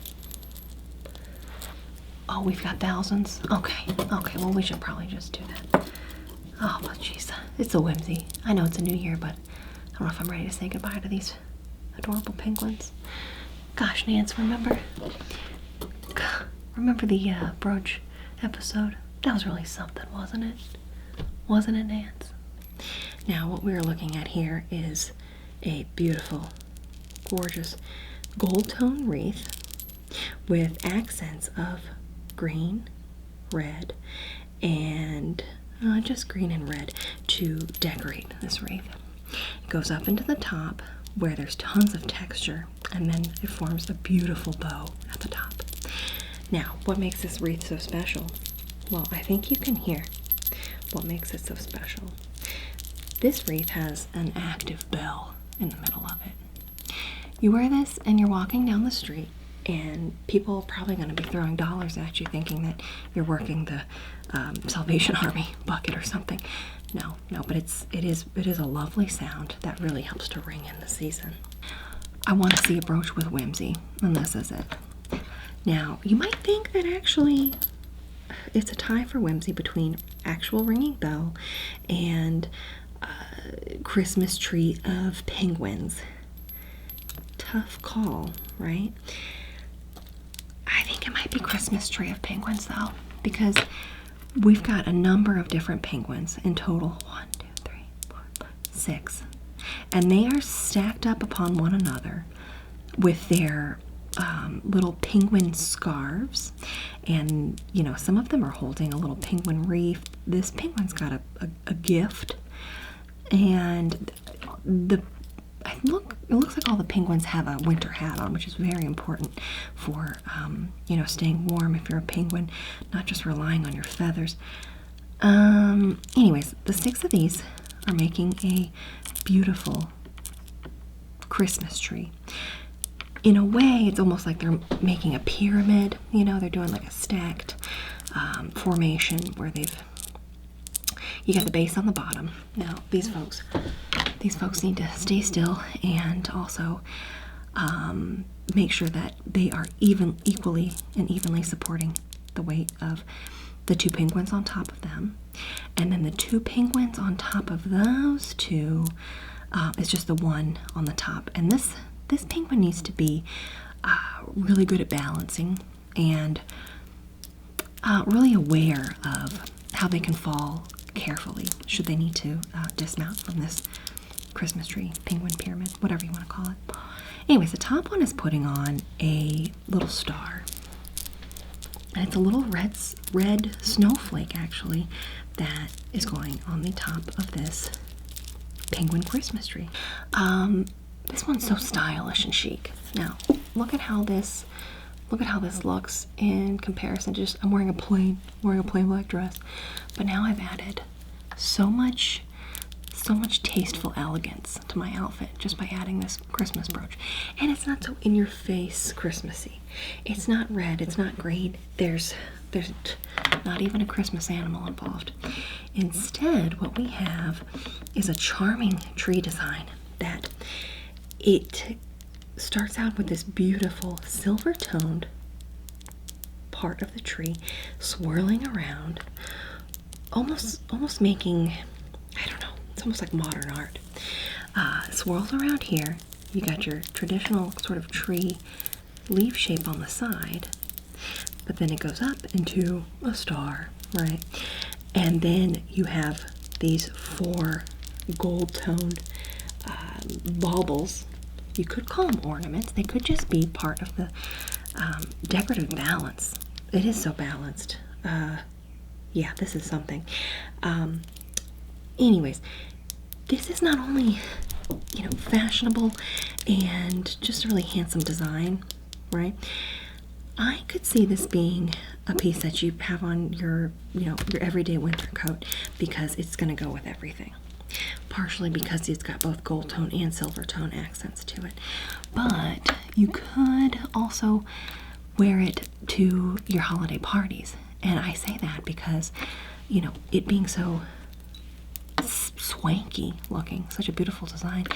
Oh, we've got thousands? Okay, well, we should probably just do that. Oh, but jeez, it's a whimsy. I know it's a new year, but I don't know if I'm ready to say goodbye to these adorable penguins. Gosh, Nance, remember the brooch episode? That was really something, wasn't it? Wasn't it, Nance? Now, what we're looking at here is a beautiful, gorgeous gold tone wreath with accents of green, red, and just green and red to decorate this wreath. It goes up into the top where there's tons of texture, and then it forms a beautiful bow at the top. Now, what makes this wreath so special? Well, I think you can hear what makes it so special. This wreath has an active bell in the middle of it. You wear this and you're walking down the street, and people are probably going to be throwing dollars at you thinking that you're working the Salvation Army bucket or something. No, but it is a lovely sound that really helps to ring in the season. I want to see a brooch with whimsy, and this is it. Now, you might think that actually it's a tie for whimsy between actual ringing bell and Christmas tree of penguins. Tough call, right? I think it might be Christmas tree of penguins, though, because we've got a number of different penguins in total. 1, 2, 3, 4, 5, 6. And they are stacked up upon one another with their little penguin scarves. And, you know, some of them are holding a little penguin wreath. This penguin's got a gift. And it looks like all the penguins have a winter hat on, which is very important for, you know, staying warm if you're a penguin, not just relying on your feathers. Anyways, the 6 of these are making a beautiful Christmas tree. In a way, it's almost like they're making a pyramid. You know, they're doing like a stacked formation where you got the base on the bottom. Now, these folks need to stay still and also make sure that they are equally and evenly supporting the weight of the 2 penguins on top of them. And then the 2 penguins on top of those 2 is just the one on the top. And this penguin needs to be really good at balancing and really aware of how they can fall carefully should they need to dismount from this Christmas tree, penguin pyramid, whatever you want to call it. Anyways, the top one is putting on a little star. And it's a little red snowflake, actually, that is going on the top of this penguin Christmas tree. This one's so stylish and chic. Now, look at how this looks in comparison to just I'm wearing a plain black dress. But now I've added so much tasteful elegance to my outfit just by adding this Christmas brooch. And it's not so in your face Christmassy. It's not red, it's not green. There's not even a Christmas animal involved. Instead, what we have is a charming tree design that it starts out with this beautiful silver-toned part of the tree swirling around, almost making, I don't know, it's almost like modern art. Swirls around here. You got your traditional sort of tree leaf shape on the side, but then it goes up into a star, right? And then you have these 4 gold-toned baubles. You could call them ornaments. They could just be part of the decorative balance. It is so balanced. Yeah, this is something. Anyways, this is not only, you know, fashionable and just a really handsome design, right? I could see this being a piece that you have on your, you know, your everyday winter coat, because it's going to go with everything. Partially because it's got both gold tone and silver tone accents to it. But you could also wear it to your holiday parties. And I say that because, you know, it being so swanky looking, such a beautiful design,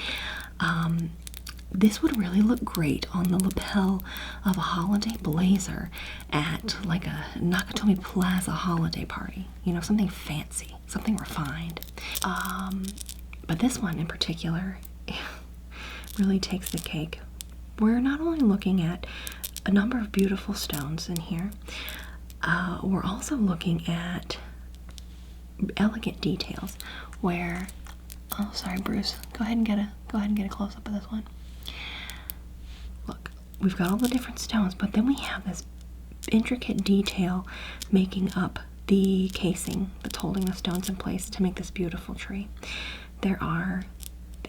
this would really look great on the lapel of a holiday blazer at like a Nakatomi Plaza holiday party. You know, something fancy, something refined. But this one in particular really takes the cake. We're not only looking at a number of beautiful stones in here, we're also looking at elegant details where, oh sorry Bruce, go ahead and get a close up of this one. Look, we've got all the different stones, but then we have this intricate detail making up the casing that's holding the stones in place to make this beautiful tree. There are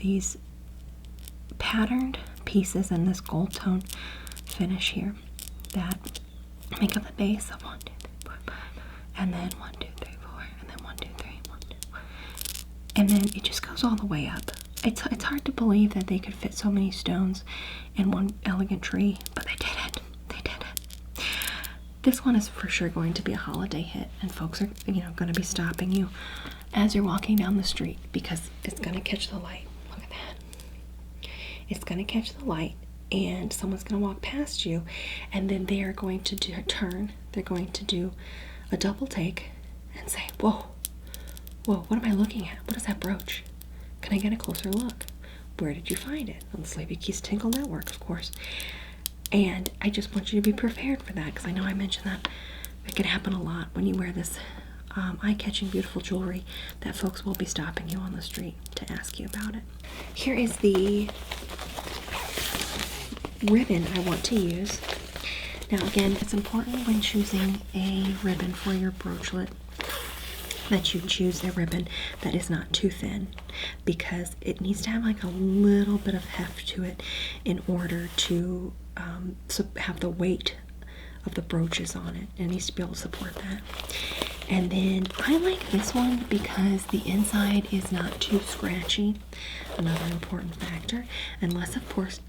these patterned pieces in this gold tone finish here that make up the base of 1, 2, 3, 4, 5, and then 1, 2, 3, 4, and then 1, 2, 3, 1, 2, 1. And then it just goes all the way up. It's hard to believe that they could fit so many stones in one elegant tree, but they did it. They did it. This one is for sure going to be a holiday hit, and folks are, you know, going to be stopping you as you're walking down the street because it's going to catch the light. Look at that. It's going to catch the light, and someone's going to walk past you, and then they are going to do a turn. They're going to do a double take and say, whoa, whoa, what am I looking at? What is that brooch? Can I get a closer look? Where did you find it? On the Sleepy Keys Tingle Network, of course. And I just want you to be prepared for that, because I know I mentioned that it can happen a lot when you wear this eye-catching, beautiful jewelry, that folks will be stopping you on the street to ask you about it. Here is the ribbon I want to use. Now again, it's important when choosing a ribbon for your broachlet that you choose a ribbon that is not too thin, because it needs to have like a little bit of heft to it in order to have the weight of the brooches on it. It needs to be able to support that. And then I like this one because the inside is not too scratchy. Another important factor. Unless of course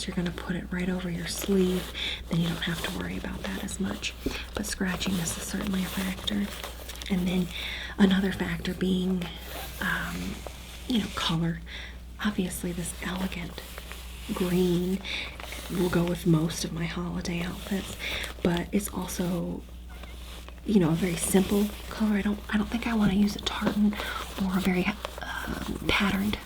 you're going to put it right over your sleeve, then you don't have to worry about that as much. But scratchiness is certainly a factor. And then another factor being, you know, color. Obviously this elegant green will go with most of my holiday outfits, but it's also, you know, a very simple color. I don't think I want to use a tartan or a very patterned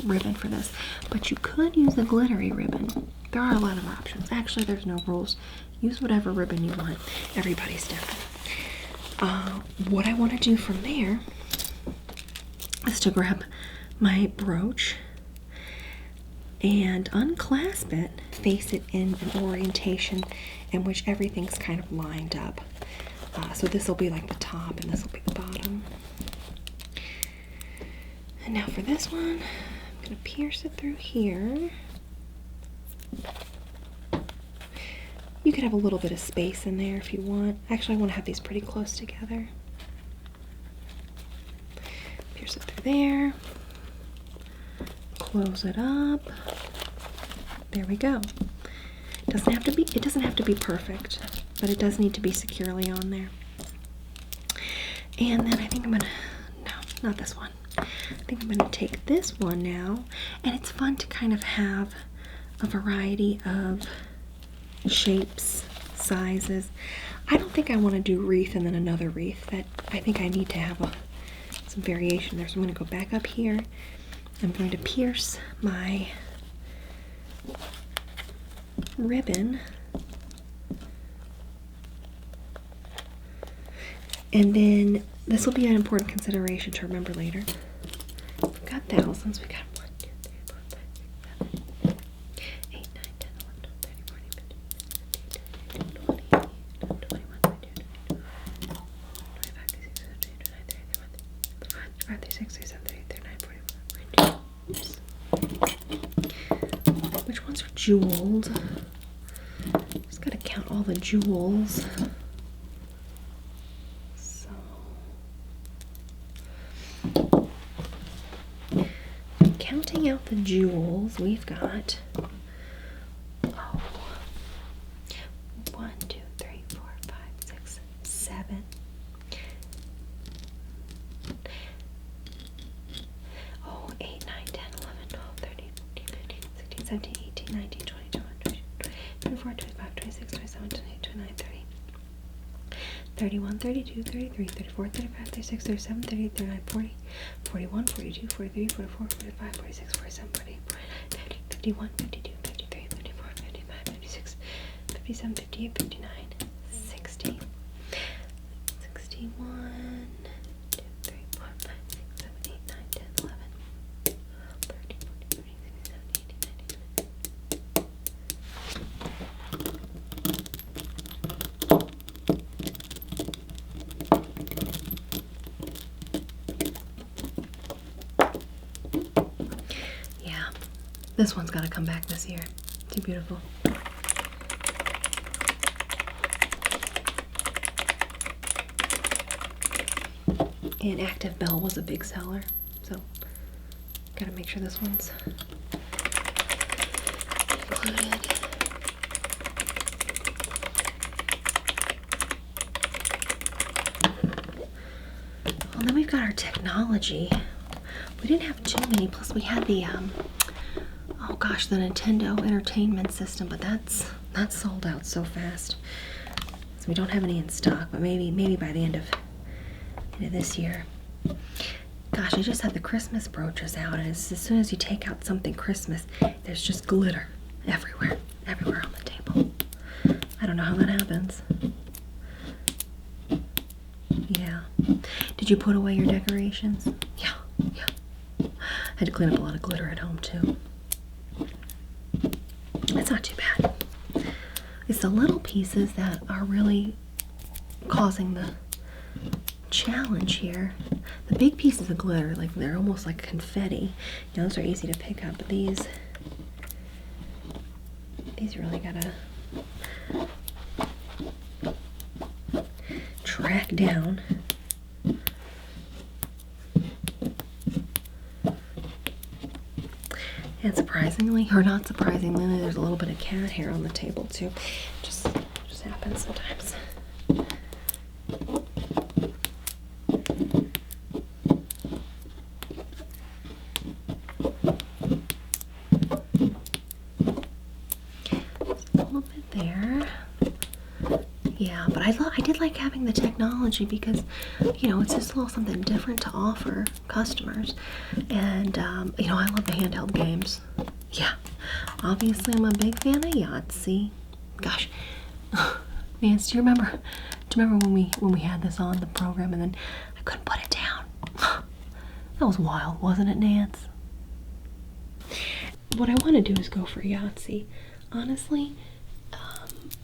ribbon for this, but you could use a glittery ribbon. There are a lot of options. Actually, there's no rules. Use whatever ribbon you want. Everybody's different. What I want to do from there is to grab my brooch and unclasp it, face it in an orientation in which everything's kind of lined up. So this will be like the top and this will be the bottom. And now for this one, I'm going to pierce it through here. You could have a little bit of space in there if you want. Actually, I want to have these pretty close together. Pierce it through there. Close it up. There we go. It doesn't have to be perfect, but it does need to be securely on there. And then I think I'm gonna, no, not this one. I think I'm gonna take this one now, and it's fun to kind of have a variety of shapes, sizes. I don't think I want to do wreath and then another wreath. That I think I need to have some variation there. So I'm going to go back up here. I'm going to pierce my ribbon, and then this will be an important consideration to remember later. We've got thousands. We got 1, 2, 3, 4, 5, 6, 7, 8, 9, 10, 11, 12, 13, 14, 15, 16, 17, 18, 19, 20, 21, 22, 23, 24, 25, 26, 27, 28, 29, 40. Oops. Which ones are jeweled? Just gotta count all the jewels. So, counting out the jewels, we've got 1, 2, 3, 4, 5, 6, 7. Oh, 8, 9, 10, 11, 12, 13, 14, 15, 16, 17, 18, 19, 20, 21, 22, 24, 25, 26, 27, 28, 29, 30, 31, 32, 33, 34, 35, 36, 37, 38, 39, 40, 41, 42, 43, 44, 45, 46, 47, 48, 49, 50, 51, 52, 53, 54, 55, 56, 57, 58, 59, 60, 61, 2, 3, 4, 5, 6, 7, 8, 9, 10, 11, 13, 14, 15, 16, 17, 18, 19, 20. Yeah, this one's got to come back this year. Too beautiful. And Active Bell was a big seller, so gotta make sure this one's included. Well, then we've got our technology. We didn't have too many, plus we had the oh gosh, the Nintendo Entertainment System, but that's sold out so fast. So we don't have any in stock, but maybe by the end of this year. Gosh, I just had the Christmas brooches out, and as soon as you take out something Christmas, there's just glitter everywhere on the table. I don't know how that happens. Yeah. Did you put away your decorations? Yeah. I had to clean up a lot of glitter at home too. It's not too bad. It's the little pieces that are really causing the challenge here. The big pieces of glitter, like they're almost like confetti. You know, those are easy to pick up, but these really gotta track down. And surprisingly, or not surprisingly, there's a little bit of cat hair on the table too. Just happens sometimes. Yeah, but I did like having the technology because, you know, it's just a little something different to offer customers. And, you know, I love the handheld games. Yeah, obviously I'm a big fan of Yahtzee. Gosh, Nance, do you remember when we had this on the program and then I couldn't put it down? That was wild, wasn't it, Nance? What I want to do is go for Yahtzee. Honestly,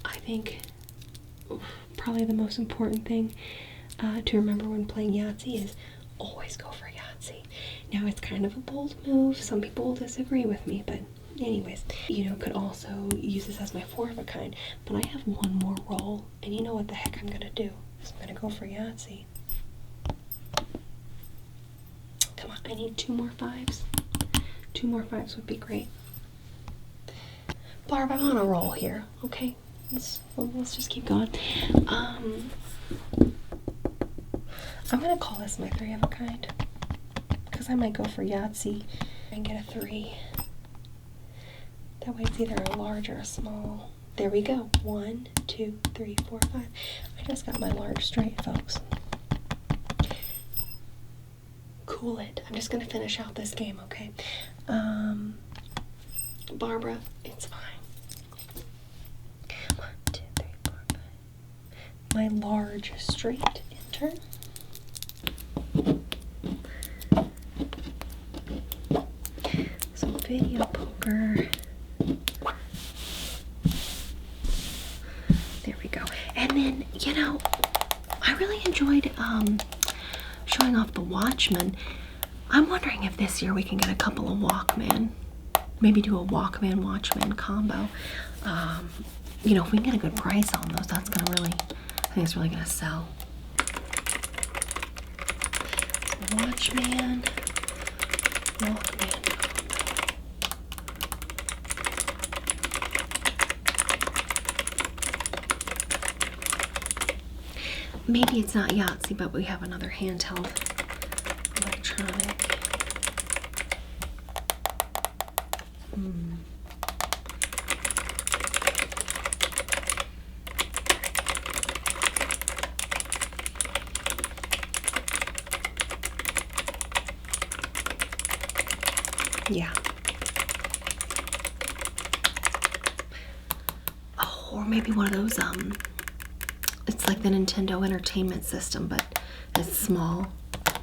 I think probably the most important thing to remember when playing Yahtzee is always go for Yahtzee. Now, it's kind of a bold move. Some people will disagree with me, but anyways, you know, could also use this as my 4 of a kind, but I have one more roll, and you know what the heck I'm gonna do is I'm gonna go for Yahtzee. Come on, I need 2 more 5s. 2 more 5s would be great. Barb, I'm on a roll here, okay? Let's just keep going. I'm gonna call this my 3 of a kind, because I might go for Yahtzee and get a 3. That way it's either a large or a small. There we go. 1, 2, 3, 4, 5. I just got my large straight, folks. Cool it. I'm just gonna finish out this game, okay? Barbara, it's fine. 1, 2, 3, 4, 5. My large straight, enter. So video poker. There we go. And then, you know, I really enjoyed showing off the Watchmen. I'm wondering if this year we can get a couple of Walkman. Maybe do a Walkman Watchman combo. You know, if we can get a good price on those, that's gonna really, I think it's really gonna sell. Watchman, Walkman. Maybe it's not Yahtzee, but we have another handheld electronic. Yeah. Oh, or maybe one of those, it's like the Nintendo Entertainment System, but it's small.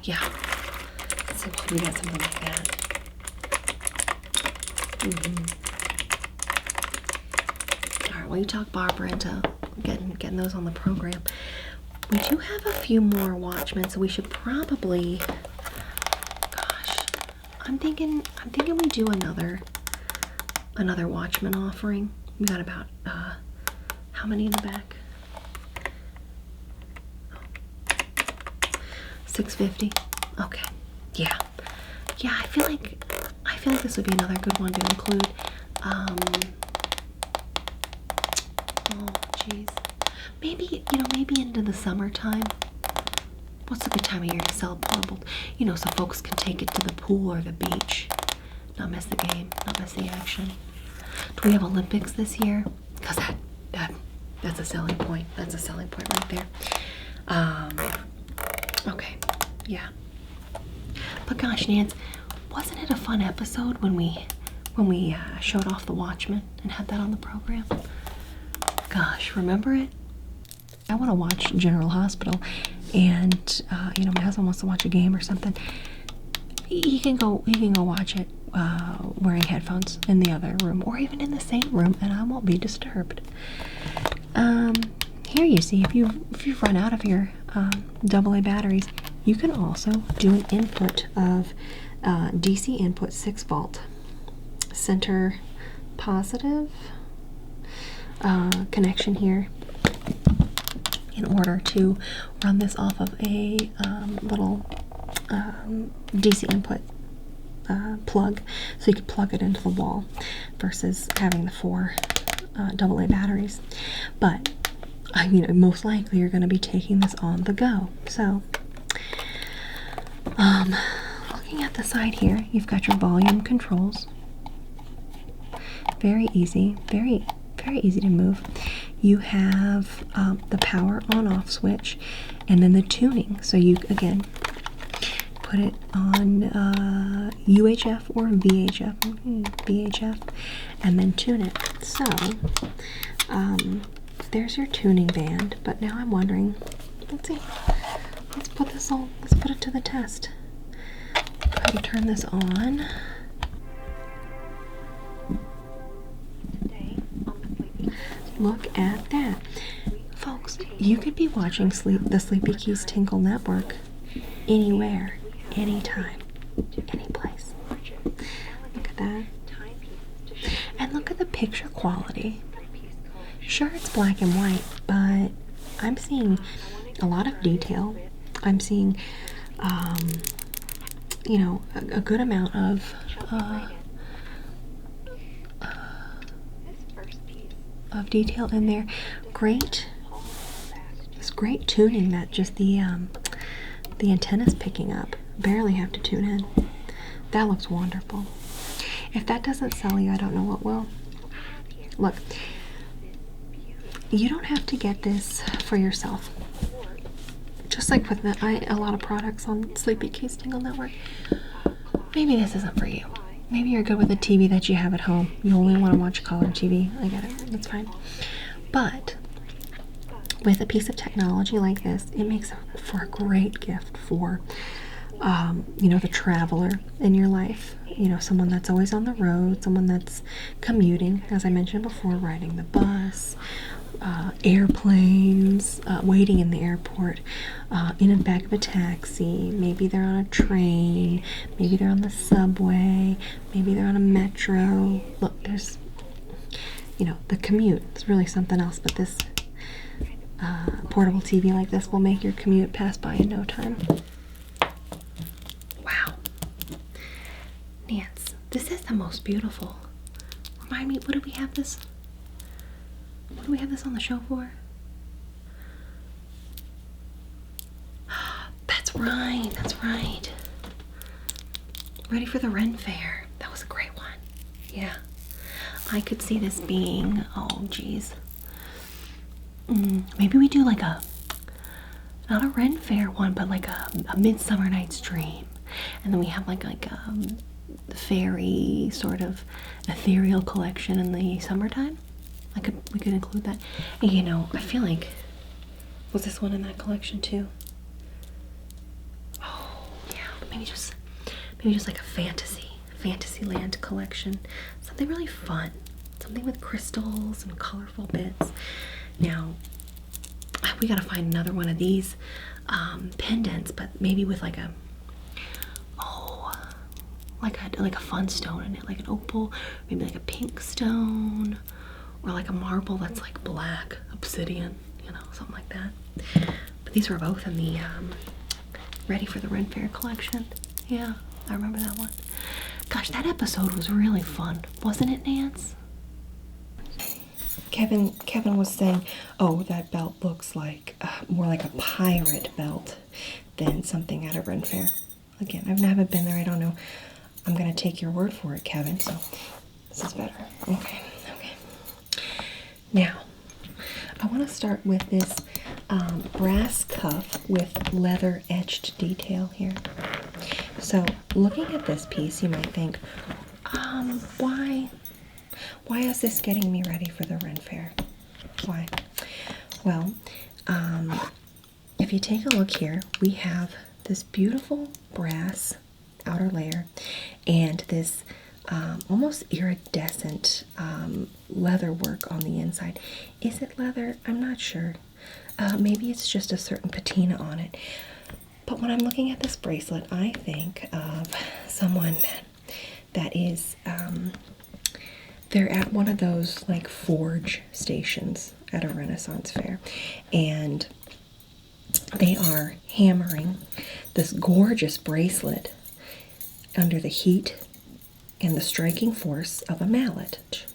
Yeah. Let's see if we got something like that. Alright, well, you talk Barbara into getting those on the program. We do have a few more Watchmen, so we should probably, gosh, I'm thinking we do another Watchmen offering. We got about how many in the back? 650. Okay. Yeah. Yeah, I feel like this would be another good one to include. Oh jeez. Maybe, you know, maybe into the summertime. What's a good time of year to sell portable? You know, so folks can take it to the pool or the beach. Not miss the game, not miss the action. Do we have Olympics this year? Because that's a selling point. That's a selling point right there. Okay, yeah. But gosh, Nance, wasn't it a fun episode when we showed off the Watchmen and had that on the program? Gosh, remember it? I want to watch General Hospital, and you know, my husband wants to watch a game or something. He can go watch it wearing headphones in the other room, or even in the same room, and I won't be disturbed. Here you see, if you've run out of your AA batteries, you can also do an input of DC input 6 volt, center positive connection here, in order to run this off of a little DC input plug, so you could plug it into the wall versus having the 4 AA batteries. But you know, most likely you're going to be taking this on the go. So looking at the side here, you've got your volume controls. Very easy, very easy to move. You have the power on off switch, and then the tuning. So you, again, put it on UHF or VHF, and then tune it. So there's your tuning band. But now I'm wondering, let's see, let's put it to the test. Go ahead and turn this on. Look at that. Folks, you could be watching the Sleepy Keys Tingle Network anywhere, anytime, any place. Look at that. And look at the picture quality. Sure, it's black and white, but I'm seeing a lot of detail. I'm seeing, you know, a good amount of detail in there. It's great tuning that just the The antenna's picking up. Barely have to tune in. That looks wonderful. If that doesn't sell you, I don't know what will. Look, you don't have to get this for yourself. Just like with a lot of products on Sleepy Keys Tingle Network. Maybe this isn't for you. Maybe you're good with the TV that you have at home. You only want to watch color TV. I get it. That's fine. But with a piece of technology like this, it makes for a great gift for, you know, the traveler in your life. You know, someone that's always on the road, someone that's commuting, as I mentioned before, riding the bus, airplanes, waiting in the airport, in the back of a taxi. Maybe they're on a train. Maybe they're on the subway. Maybe they're on a metro. Look, there's, you know, the commute is really something else, but this portable TV like this will make your commute pass by in no time. Wow. Nance, this is the most beautiful. Remind me, what do we have this? What do we have this on the show for? That's right, that's right. Ready for the Ren Fair. That was a great one. Yeah. I could see this being, oh geez. Maybe we do like a, not a Ren Fair one, but like a Midsummer Night's Dream. And then we have like fairy sort of ethereal collection in the summertime. We could include that. And, you know, I feel like, was this one in that collection too? Oh yeah, maybe just like a Fantasyland collection. Something really fun. Something with crystals and colorful bits. Now, we gotta find another one of these pendants, but maybe with like a, like a fun stone in it, like an opal, maybe like a pink stone, or like a marble that's like black, obsidian, you know, something like that. But these were both in the Ready for the Ren Fair collection. Yeah, I remember that one. Gosh, that episode was really fun, wasn't it, Nance? Kevin was saying, oh, that belt looks like more like a pirate belt than something at a Ren Fair. Again, I've never been there, I don't know. I'm gonna take your word for it, Kevin, so this is better. Okay. Now, I want to start with this brass cuff with leather etched detail here. So, looking at this piece, you might think, why is this getting me ready for the Ren Fair? Why? Well, if you take a look here, we have this beautiful brass outer layer and this almost iridescent leather work on the inside. Is it leather? I'm not sure. Maybe it's just a certain patina on it. But when I'm looking at this bracelet, I think of someone that is, they're at one of those like forge stations at a Renaissance fair, and they are hammering this gorgeous bracelet under the heat and the striking force of a mallet,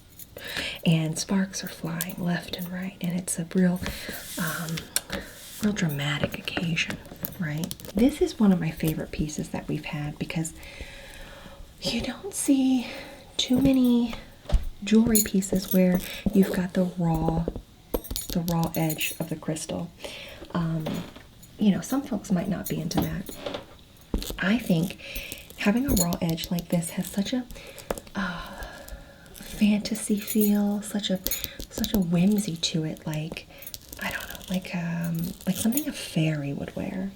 and sparks are flying left and right, and it's a real dramatic occasion, right? This is one of my favorite pieces that we've had because you don't see too many jewelry pieces where you've got the raw edge of the crystal. You know, some folks might not be into that. I think having a raw edge like this has such a fantasy feel, such a whimsy to it, like, I don't know, like something a fairy would wear.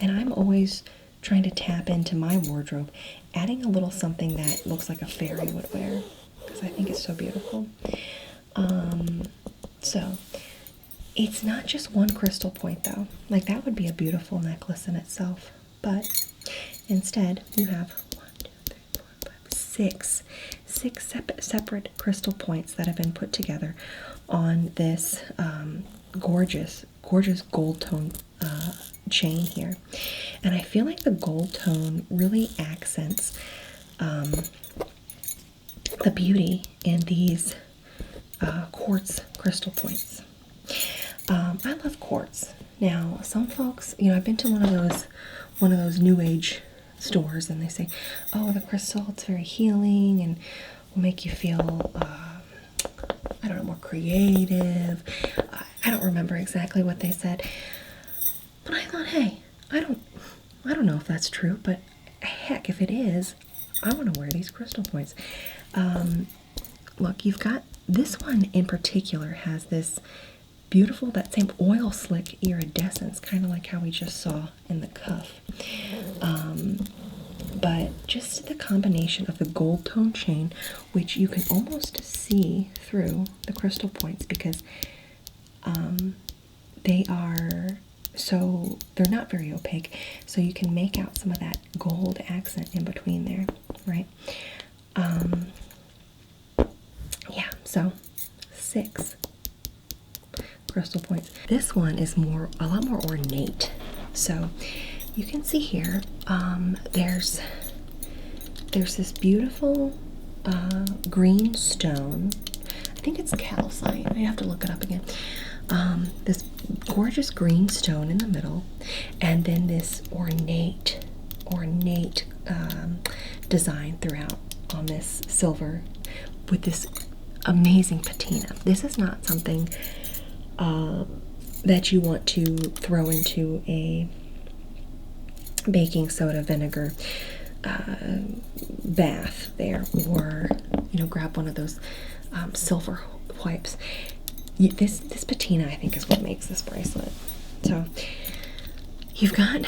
And I'm always trying to tap into my wardrobe, adding a little something that looks like a fairy would wear, because I think it's so beautiful. So it's not just one crystal point though. Like, that would be a beautiful necklace in itself, but instead you have 6 separate crystal points that have been put together on this gorgeous gold tone chain here. And I feel like the gold tone really accents the beauty in these quartz crystal points. I love quartz. Now, some folks, you know, I've been to one of those new age stores, and they say, oh, the crystal, it's very healing and will make you feel, I don't know, more creative. I don't remember exactly what they said, but I thought, hey, I don't know if that's true, but heck, if it is, I want to wear these crystal points. Look, you've got this one in particular has this beautiful, that same oil slick iridescence, kind of like how we just saw in the cuff. But just the combination of the gold tone chain, which you can almost see through the crystal points because they're not very opaque, so you can make out some of that gold accent in between there, right? Yeah, so 6 crystal points. This one is a lot more ornate. So you can see here, there's this beautiful green stone. I think it's calcite. I have to look it up again. This gorgeous green stone in the middle, and then this ornate design throughout on this silver with this amazing patina. This is not something that you want to throw into a baking soda vinegar bath there, or grab one of those silver wipes. This patina, I think, is what makes this bracelet. So you've got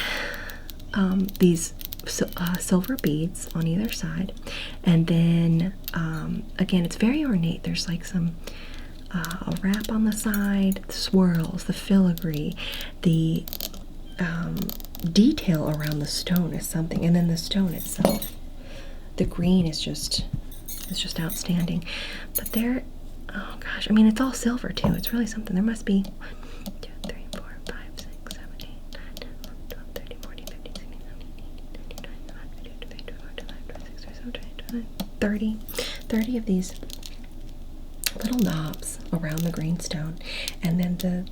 these silver beads on either side, and then again, it's very ornate. There's like some a wrap on the side, the swirls, the filigree, the detail around the stone is something, and then the stone itself, the green is just outstanding. But there, oh gosh, I mean, it's all silver too. It's really something. There must be 1, 2, 3, 4, 5, 6, 7, 8, 9, 10, 11, 12, 13, 14, 15, 16, 17, 18, 30 of these little knobs around the green stone, and then the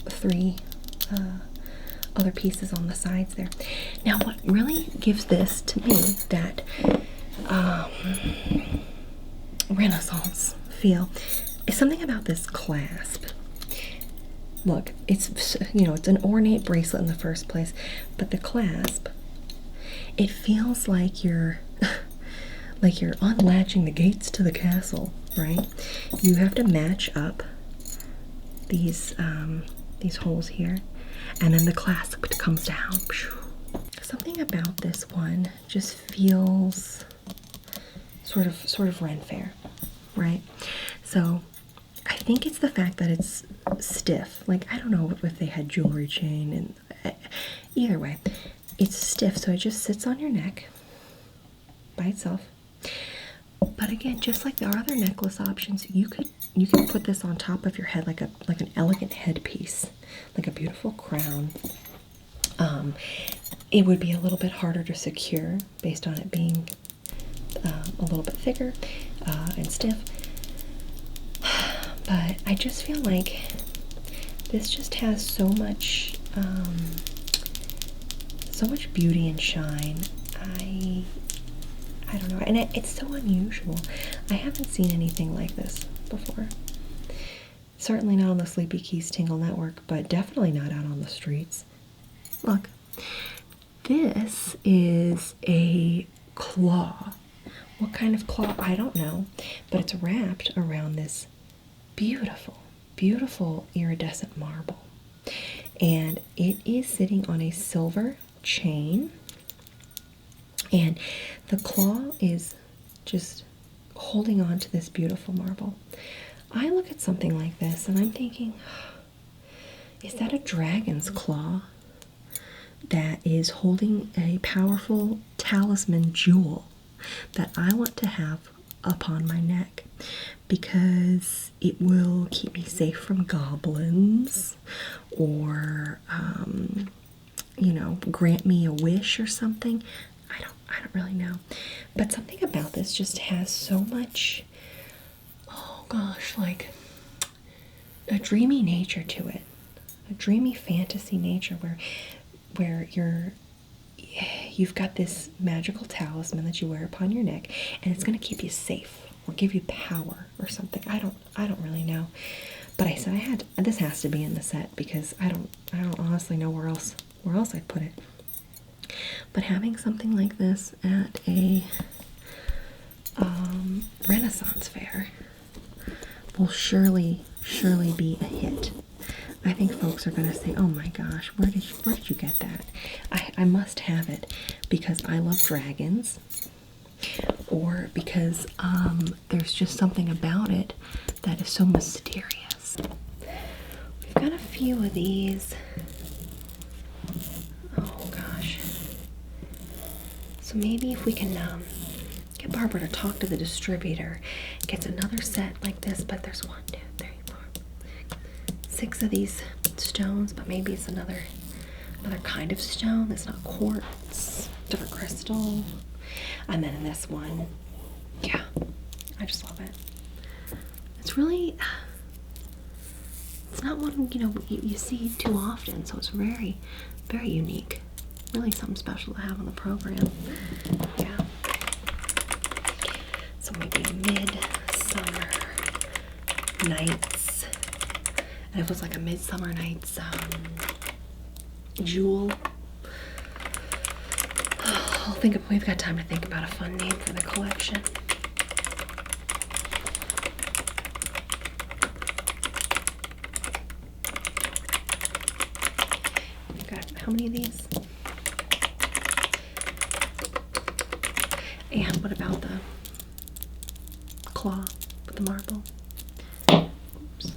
3 other pieces on the sides there. Now, what really gives this to me that Renaissance feel is something about this clasp. Look, it's it's an ornate bracelet in the first place, but the clasp, it feels like you're unlatching the gates to the castle, right? You have to match up these holes here, and then the clasp comes down. Something about this one just feels sort of Ren Fair, right? So I think it's the fact that it's stiff. Like, I don't know if they had jewelry chain, and either way, it's stiff, so it just sits on your neck by itself. But again, just like there are other necklace options, you could put this on top of your head like an elegant headpiece, like a beautiful crown. It would be a little bit harder to secure based on it being a little bit thicker and stiff. But I just feel like this just has so much beauty and shine. I don't know, and it's so unusual. I haven't seen anything like this before. Certainly not on the Sleepy Keys Tingle Network, but definitely not out on the streets. Look, this is a claw. What kind of claw? I don't know, but it's wrapped around this beautiful, beautiful iridescent marble. And it is sitting on a silver chain. And the claw is just holding on to this beautiful marble. I look at something like this and I'm thinking, is that a dragon's claw that is holding a powerful talisman jewel that I want to have upon my neck because it will keep me safe from goblins, or grant me a wish or something? I don't really know, but something about this just has so much, oh gosh, like a dreamy nature to it. a dreamy fantasy nature where you've got this magical talisman that you wear upon your neck, and it's going to keep you safe or give you power or something. I don't really know, but I said this has to be in the set because I don't honestly know where else I'd put it. But having something like this at a Renaissance fair will surely be a hit. I think folks are going to say, oh my gosh, where did you get that? I must have it because I love dragons, or because there's just something about it that is so mysterious. We've got a few of these. Oh gosh. So maybe if we can get Barbara to talk to the distributor, gets another set like this, but there's 1, 2, 3, 4, 6 of these stones, but maybe it's another kind of stone that's not quartz, different crystal. And then in this one, yeah, I just love it. It's really, it's not one, you see too often, so it's very, very unique. Really something special to have on the program. Yeah. So maybe Midsummer Nights. And it was like a Midsummer Nights jewel. We've got time to think about a fun name for the collection. We've got how many of these? And what about the claw with the marble? Oops.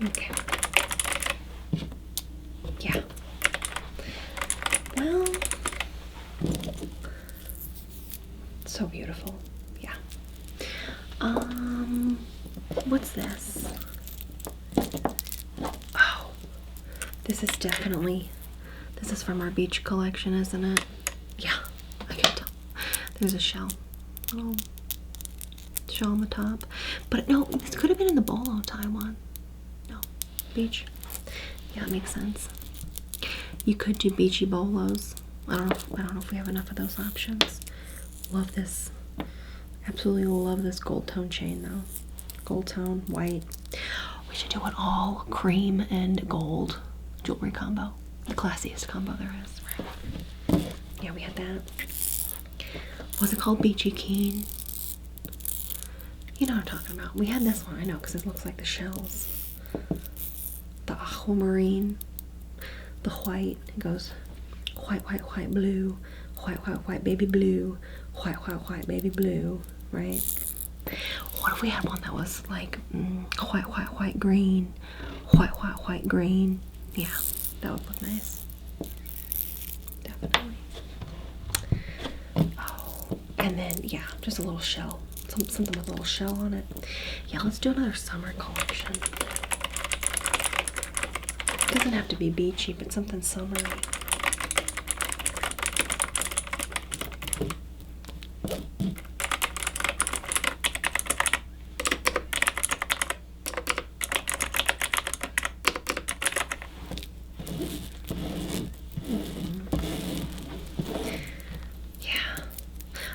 Okay. Yeah. Well, so beautiful. Yeah. What's this? Oh, this is from our beach collection, isn't it? Yeah, I can tell. There's a shell. Little shell on the top. But no, this could have been in the bolo tie one. No, beach. Yeah, it makes sense. You could do beachy bolos. I don't know if we have enough of those options. Love this. Absolutely love this gold tone chain though. Gold tone, white. We should do an all cream and gold jewelry combo. The classiest combo there is, right? Yeah, we had that. Was it called Beachy Keen? You know what I'm talking about. We had this one, I know, because it looks like the shells. The aquamarine, the white. It goes white, white, white, blue, white, white, white, baby blue, white, white, white, baby blue, right? What if we had one that was like white, white, white, green, white, white, white, green? Yeah. That would look nice. Definitely. Oh, and then, yeah, just a little shell. Something with a little shell on it. Yeah, let's do another summer collection. It doesn't have to be beachy, but something summery.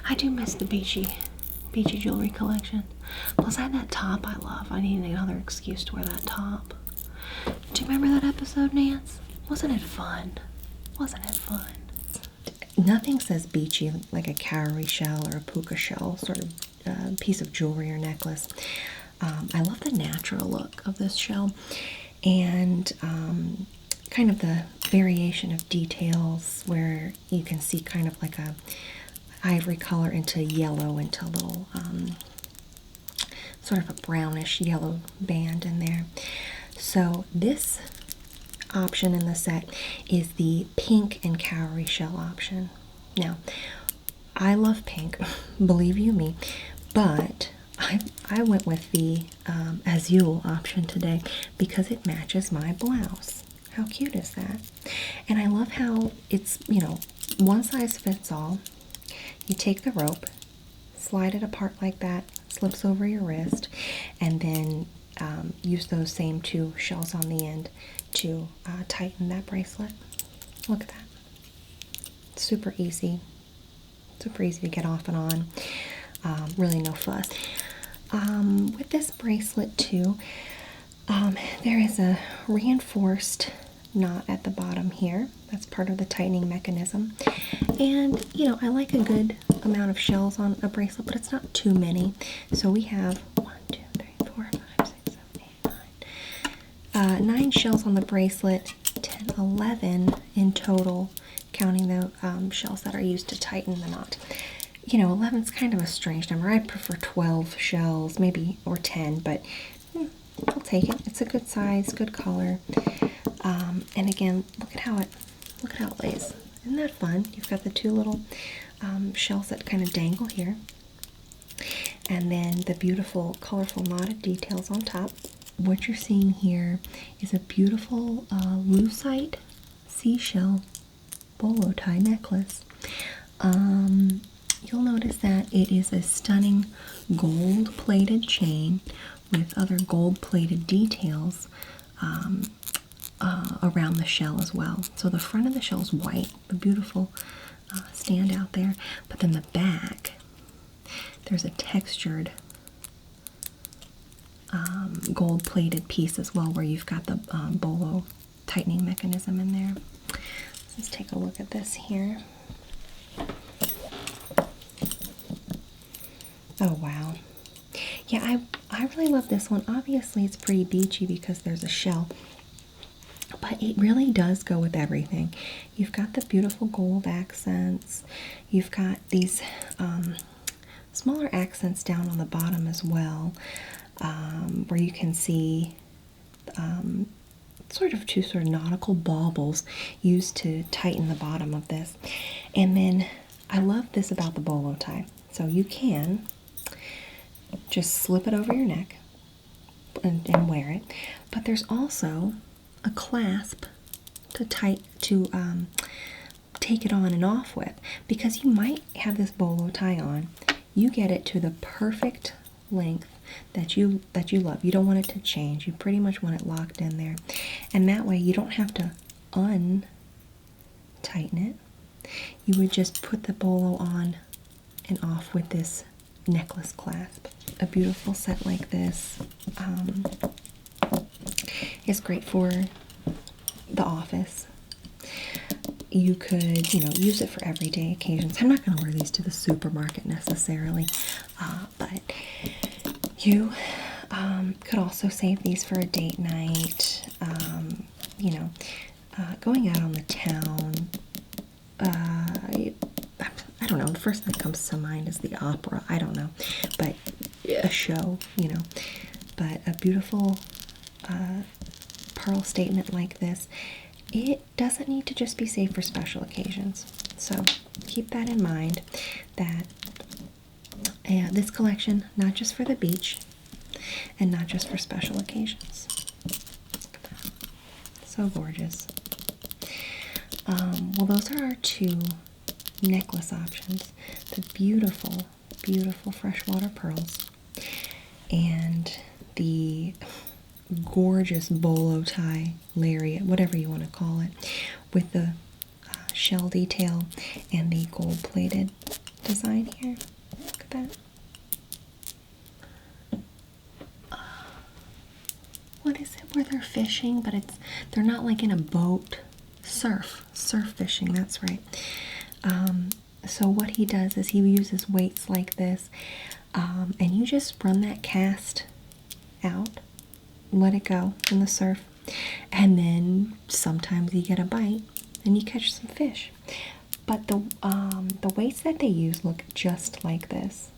I do miss the beachy jewelry collection. Plus I had that top I love. I need another excuse to wear that top. Do you remember that episode, Nance? Wasn't it fun? Wasn't it fun? Nothing says beachy like a cowrie shell or a puka shell sort of piece of jewelry or necklace. I love the natural look of this shell and kind of the variation of details where you can see kind of like a ivory color into yellow, into a little sort of a brownish yellow band in there. So this option in the set is the pink and cowrie shell option. Now, I love pink, believe you me, but I went with the azul option today because it matches my blouse. How cute is that? And I love how it's, one size fits all. You take the rope, slide it apart like that, slips over your wrist, and then use those same 2 shells on the end to tighten that bracelet. Look at that. Super easy. Super easy to get off and on. Really no fuss. With this bracelet too, there is a reinforced knot at the bottom here. That's part of the tightening mechanism. And, you know, I like a good amount of shells on a bracelet, but it's not too many. So we have 1, 2, 3, 4, 5, 6, 7, 8, 9. 9 shells on the bracelet, 10, 11 in total, counting the shells that are used to tighten the knot. You know, 11 is kind of a strange number. I'd prefer 12 shells, maybe, or 10, but I'll take it. It's a good size, good color. And again, look at how it lays. Isn't that fun? You've got the 2 little shells that kind of dangle here, and then the beautiful, colorful knotted details on top. What you're seeing here is a beautiful lucite seashell bolo tie necklace. You'll notice that it is a stunning gold-plated chain with other gold-plated details around the shell as well. So the front of the shell is white, a beautiful standout there, but then the back, there's a textured gold-plated piece as well, where you've got the bolo tightening mechanism in there. Let's take a look at this here. Oh wow. Yeah, I really love this one. Obviously it's pretty beachy because there's a shell, but it really does go with everything. You've got the beautiful gold accents. You've got these smaller accents down on the bottom as well, where you can see sort of 2 sort of nautical baubles used to tighten the bottom of this. And then I love this about the bolo tie. So you can just slip it over your neck and wear it, but there's also a clasp to take it on and off with, because you might have this bolo tie on. You get it to the perfect length that you love. You don't want it to change. You pretty much want it locked in there, and that way you don't have to untighten it. You would just put the bolo on and off with this necklace clasp. A beautiful set like this is great for the office. You could, you know, use it for everyday occasions. I'm not going to wear these to the supermarket necessarily, but you could also save these for a date night, you know, going out on the town. I don't know, the first thing that comes to mind is the opera. I don't know, but a show, you know. But a beautiful pearl statement like this, it doesn't need to just be saved for special occasions. So keep that in mind, that this collection, not just for the beach and not just for special occasions. Look at that. So gorgeous. Well, those are our 2 necklace options. The beautiful, beautiful freshwater pearls and the gorgeous bolo tie lariat, whatever you want to call it, with the shell detail and the gold-plated design here. Look at that. What is it where they're fishing, but they're not like in a boat? Surf fishing, that's right. So what he does is he uses weights like this, and you just run that cast out, let it go in the surf, and then sometimes you get a bite and you catch some fish. But the weights that they use look just like this.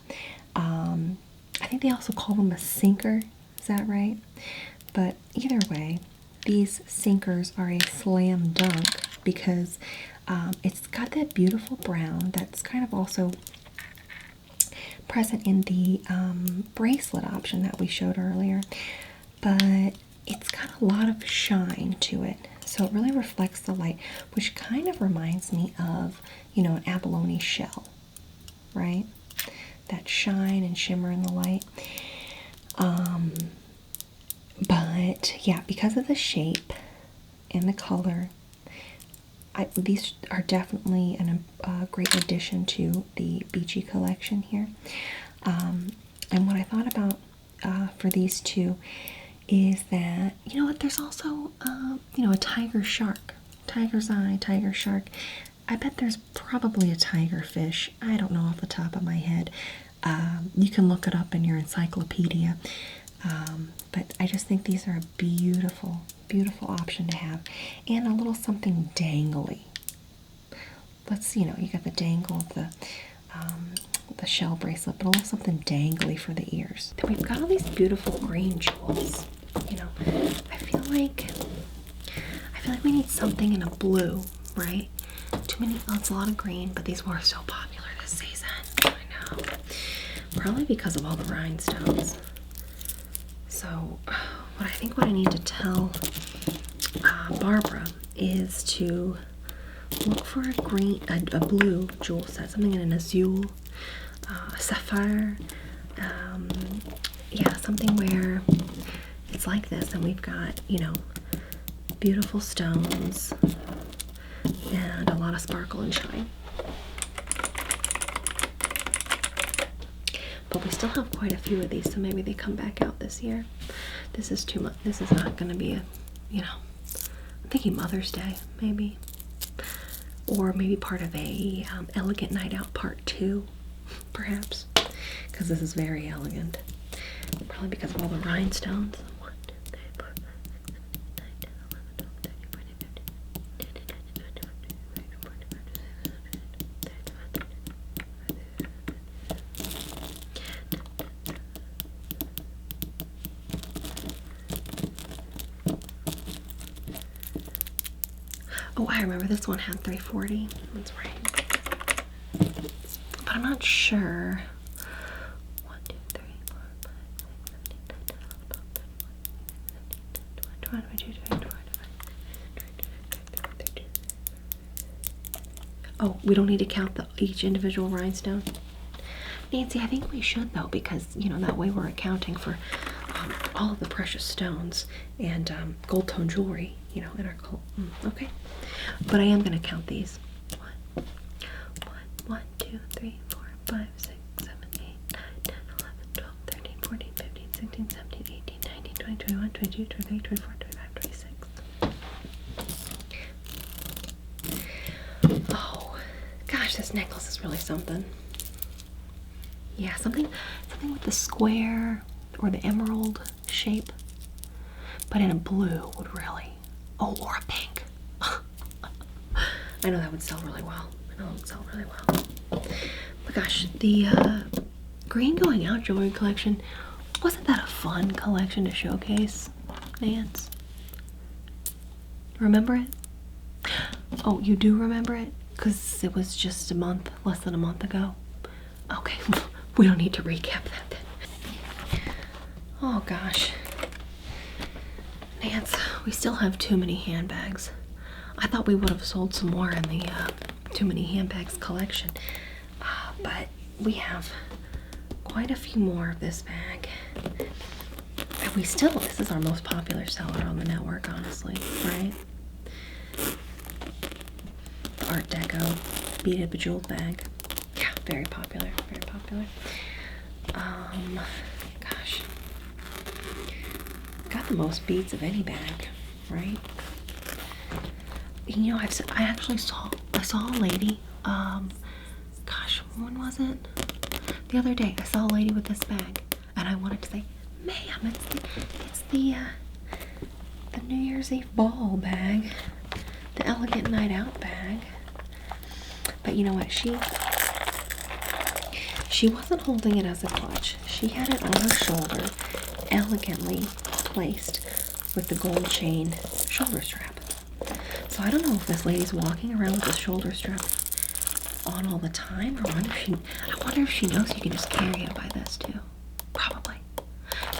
I think they also call them a sinker, is that right? But either way, these sinkers are a slam dunk because it's got that beautiful brown that's kind of also present in the bracelet option that we showed earlier, but it's got a lot of shine to it, so it really reflects the light, which kind of reminds me of, you know, an abalone shell, right? That shine and shimmer in the light. But yeah, because of the shape and the color, these are definitely a great addition to the Beachy collection here. And what I thought about for these two is that, you know what, there's also, you know, a tiger shark. Tiger's eye, tiger shark. I bet there's probably a tiger fish. I don't know off the top of my head. You can look it up in your encyclopedia. But I just think these are a beautiful, beautiful option to have. And a little something dangly. Let's, you know, you got the dangle of the shell bracelet, but a little something dangly for the ears. Then we've got all these beautiful green jewels. You know, I feel like we need something in a blue, right? Too many, oh, it's a lot of green, but these were so popular this season. I know. Probably because of all the rhinestones. So, what I need to tell Barbara is to look for a blue jewel set, something in an azure, a sapphire, yeah, something where it's like this, and we've got, you know, beautiful stones and a lot of sparkle and shine. But we still have quite a few of these, so maybe they come back out this year. This is too much. This is not going to be a, you know, I'm thinking Mother's Day, maybe. Or maybe part of a Elegant Night Out Part 2, perhaps. Because this is very elegant. Probably because of all the rhinestones. 1, 2, 3, 4, 5, 6, 7, 8, 9, 10, 11, 12, 13, 14, 15, Oh, I remember this one had 340. That's right. But I'm not sure. 1, 2, 3, 4, 5, 6, 7, 8, 9, 10, 11, 12, 13, 14, 15, 16, 17, 18, 19, 20, 21, 22, 23, 24, 25, 26. Oh, we don't need to count each individual rhinestone? Nancy, I think we should, though, because, you know, that way we're accounting for all of the precious stones and gold tone jewelry, you know, in our okay. But I am going to count these. 1, 2, 3, 4, 5, 6, 7, 8, 9, 10, 11, 12, 13, 14, 15, 16, 17, 18, 19, 20, 21, 22, 23, 24, 25, 26. Oh, gosh, this necklace is really something. Yeah, something with the square or the emerald shape, but in a blue would really, oh, or a pink. I know that would sell really well. But gosh, the green going out jewelry collection, wasn't that a fun collection to showcase, Nance? Remember it? Oh, you do remember it? Because it was just less than a month ago. Okay, we don't need to recap that then. Oh gosh. Nance, we still have too many handbags. I thought we would have sold some more in the Too Many Handbags collection. But we have quite a few more of this bag. And this is our most popular seller on the network, honestly, right? The Art Deco beaded bejeweled bag. Yeah, very popular, very popular. Gosh. Got the most beads of any bag, right? You know, I saw a lady, gosh, when was it? The other day, I saw a lady with this bag, and I wanted to say, ma'am, it's the New Year's Eve ball bag, the Elegant Night Out bag. But you know what, she wasn't holding it as a clutch. She had it on her shoulder, elegantly placed with the gold chain shoulder strap. So I don't know if this lady's walking around with this shoulder strap on all the time, or I wonder if she knows you can just carry it by this too. Probably.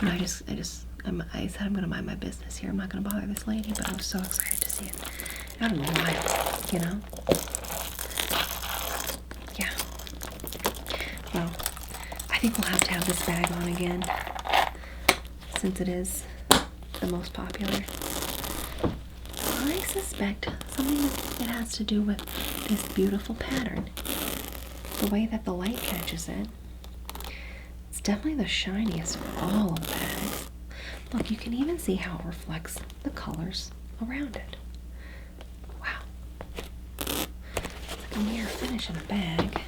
You know, I said I'm gonna mind my business here. I'm not gonna bother this lady, but I was so excited to see it. I don't know why, you know? Yeah. Well, I think we'll have to have this bag on again, since it is the most popular. I suspect something that has to do with this beautiful pattern. The way that the light catches it. It's definitely the shiniest of all of the bags. Look, you can even see how it reflects the colors around it. Wow. It's like a mirror finish in a bag.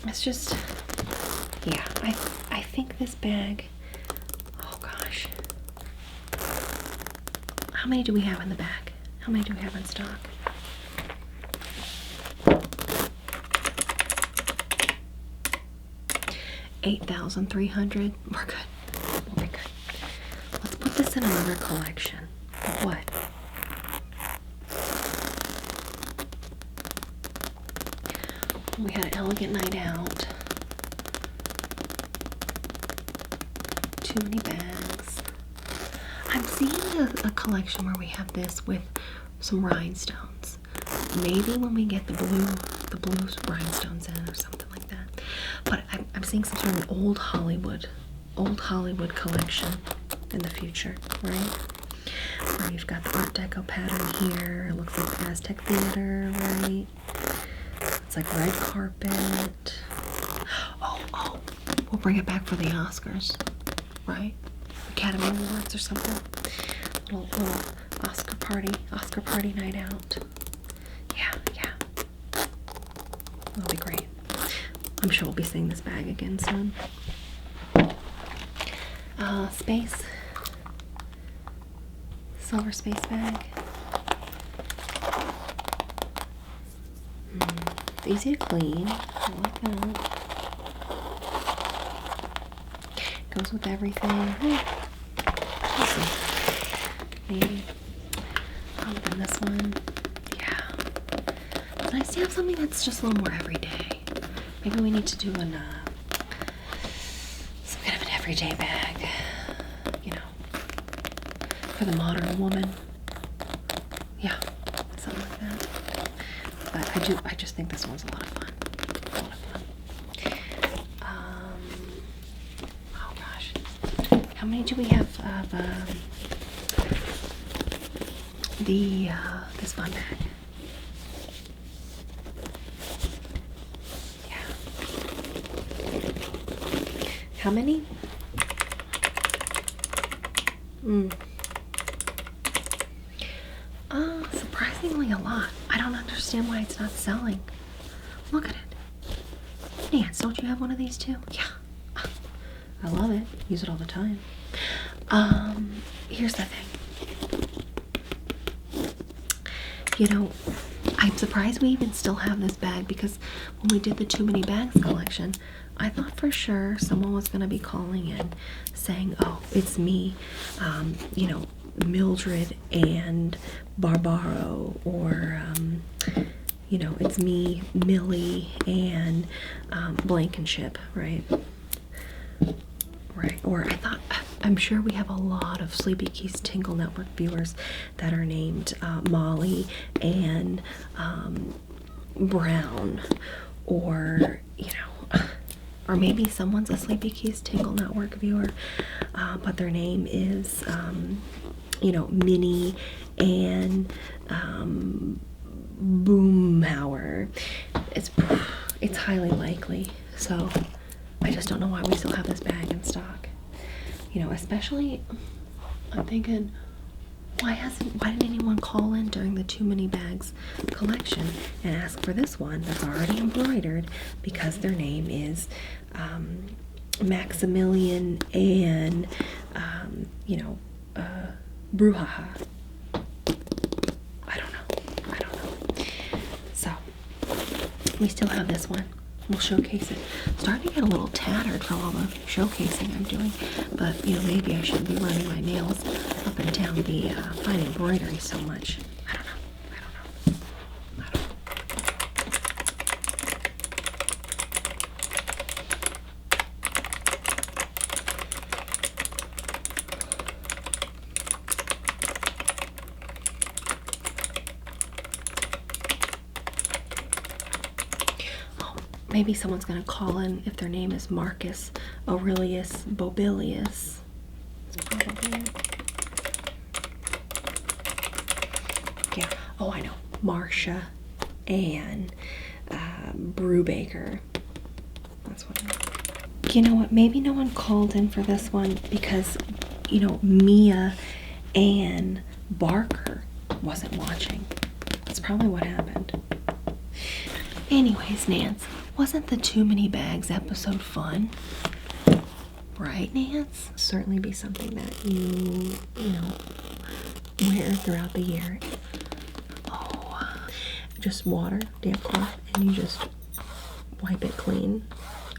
It's just, yeah, I think this bag, oh gosh. How many do we have in the bag? How many do we have in stock? $8,300. We're good. We'll be good. Let's put this in another collection. What? We had an elegant night out. Too many bags. I'm seeing a collection where we have this with some rhinestones. Maybe when we get the blue rhinestones in or something like that. But I'm seeing some sort of an old Hollywood collection in the future, right? Where you've got the Art Deco pattern here. It looks like the Aztec Theater, right? It's like red carpet. Oh, we'll bring it back for the Oscars, right? Academy Awards or something. Little Oscar party night out. Yeah. That'll be great. I'm sure we'll be seeing this bag again soon. Space. Silver space bag. It's easy to clean. I like that. Goes with everything. Let's see. Maybe. Other than this one. Yeah. It's nice to have something that's just a little more everyday. Maybe we need to do some kind of an everyday bag, you know, for the modern woman. Yeah, something like that. But I just think this one's a lot of fun. Oh gosh. How many do we have of this fun bag? How many? Surprisingly a lot. I don't understand why it's not selling. Look at it. Nance, don't you have one of these too? Yeah. I love it. Use it all the time. Here's the thing. You know, I'm surprised we even still have this bag because when we did the Too Many Bags collection, I thought for sure someone was going to be calling in saying, oh, it's me, you know, Mildred and Barbaro, or, you know, it's me, Millie, and Blankenship, right? Right. Or I'm sure we have a lot of Sleepy Keys Tingle Network viewers that are named Molly and Brown, or, you know, or maybe someone's a Sleepy Keys Tingle Network viewer, but their name is, you know, Minnie and Boomhauer. It's highly likely. So I just don't know why we still have this bag in stock. You know, especially, I'm thinking, why didn't anyone call in during the Too Many Bags collection and ask for this one that's already embroidered because their name is Maximilian and you know, Brouhaha. I don't know. So we still have this one. We'll showcase it. Starting to get a little tattered from all the showcasing I'm doing, but you know, maybe I shouldn't be running my nails up and down the fine embroidery so much. I don't know. Maybe someone's going to call in if their name is Marcus Aurelius Bobilius. That's probably it. Yeah. Oh, I know. Marcia and Brubaker. That's what it is. You know what? Maybe no one called in for this one because, you know, Mia Ann Barker wasn't watching. That's probably what happened. Anyways, Nance, wasn't the Too Many Bags episode fun? Right, Nance? Certainly be something that you know, wear throughout the year. Oh, just water, damp cloth, and you just wipe it clean,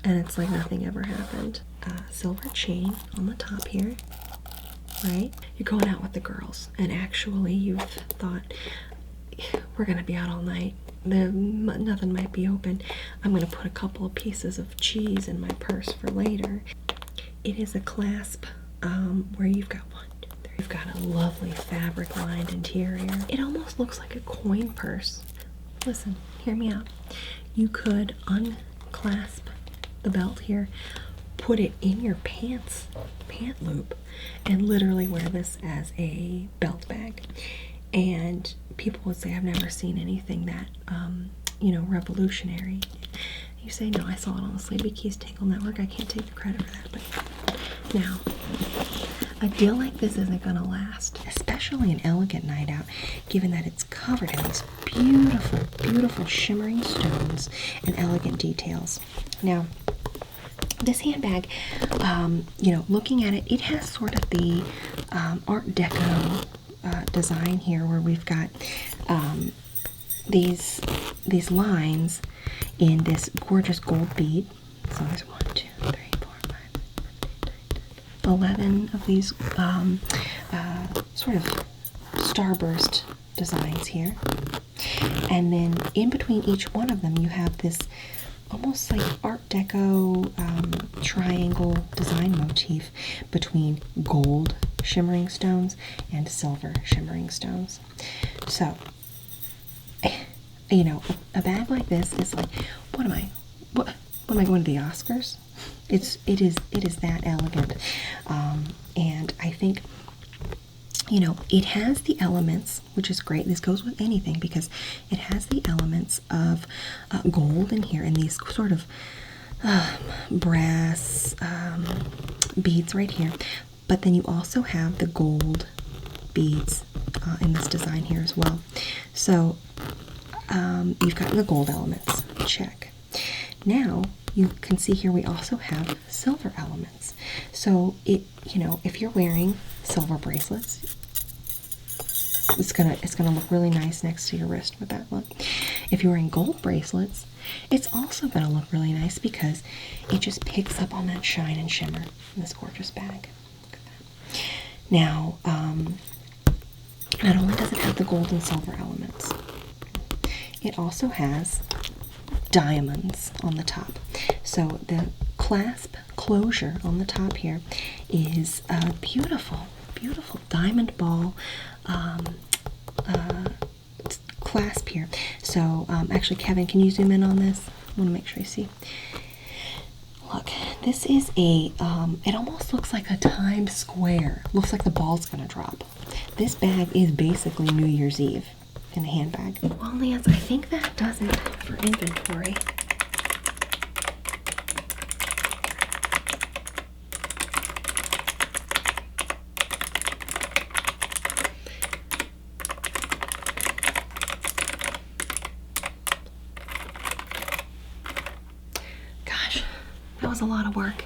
and it's like nothing ever happened. Silver chain on the top here, right? You're going out with the girls, and actually you've thought, we're gonna be out all night. Nothing might be open. I'm gonna put a couple of pieces of cheese in my purse for later. It is a clasp where you've got one, two, three. You've got a lovely fabric lined interior. It almost looks like a coin purse. Listen, hear me out. You could unclasp the belt here, put it in your pant loop, and literally wear this as a belt bag. And people would say, I've never seen anything that, you know, revolutionary. You say, no, I saw it on the Sleepy Keys Tingle Network. I can't take the credit for that. But now, a deal like this isn't going to last, especially an elegant night out, given that it's covered in these beautiful, beautiful shimmering stones and elegant details. Now, this handbag, you know, looking at it, it has sort of the Art Deco design here, where we've got these lines in this gorgeous gold bead. So there's 1, 2, 3, 4, 5, 11 of these sort of starburst designs here, and then in between each one of them you have this almost like Art Deco triangle design motif between gold shimmering stones and silver shimmering stones. So, you know, a bag like this is like, what am I going to the Oscars? It is that elegant, and I think, you know, it has the elements, which is great. This goes with anything because it has the elements of gold in here and these sort of brass beads right here. But then you also have the gold beads in this design here as well. So you've got the gold elements, check. Now you can see here we also have silver elements. So it, you know, if you're wearing silver bracelets, it's gonna look really nice next to your wrist with that look. If you're wearing gold bracelets, it's also gonna look really nice because it just picks up on that shine and shimmer in this gorgeous bag. Look at that. Now, not only does it have the gold and silver elements, it also has diamonds on the top. So the clasp closure on the top here is a beautiful, beautiful diamond ball clasp here. So actually, Kevin, can you zoom in on this? I want to make sure you see. Look, this is a, it almost looks like a Times Square. Looks like the ball's gonna drop. This bag is basically New Year's Eve in the handbag. Well, Lance, I think that does it for inventory. That was a lot of work,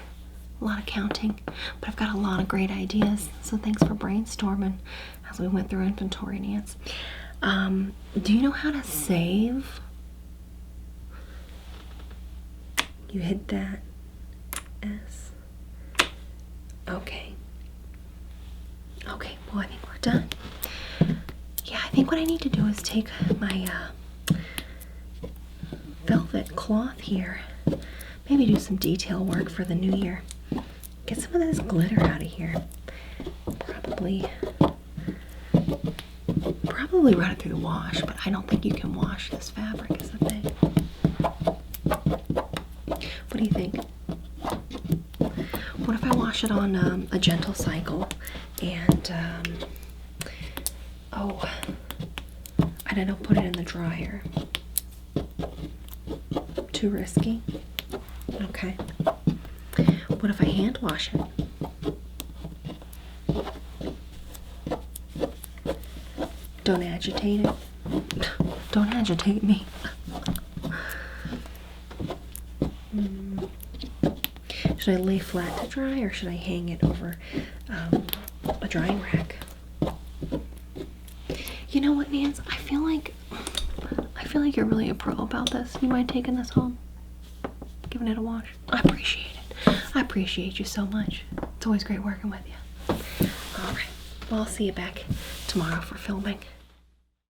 a lot of counting, but I've got a lot of great ideas, so thanks for brainstorming as we went through inventory, Nance. Do you know how to save? You hit that S. Okay. Okay, well, I think we're done. Yeah, I think what I need to do is take my velvet cloth here, maybe do some detail work for the new year. Get some of this glitter out of here. Probably run it through the wash, but I don't think you can wash this fabric is the thing. What do you think? What if I wash it on a gentle cycle And, oh, I don't put it in the dryer. Too risky? Okay. What if I hand wash it? Don't agitate it. Don't agitate me. Should I lay flat to dry, or should I hang it over a drying rack? You know what, Nance? I feel like you're really a pro about this. You mind taking this home? Giving it a wash? I appreciate it. I appreciate you so much. It's always great working with you. Alright. Well, I'll see you back tomorrow for filming.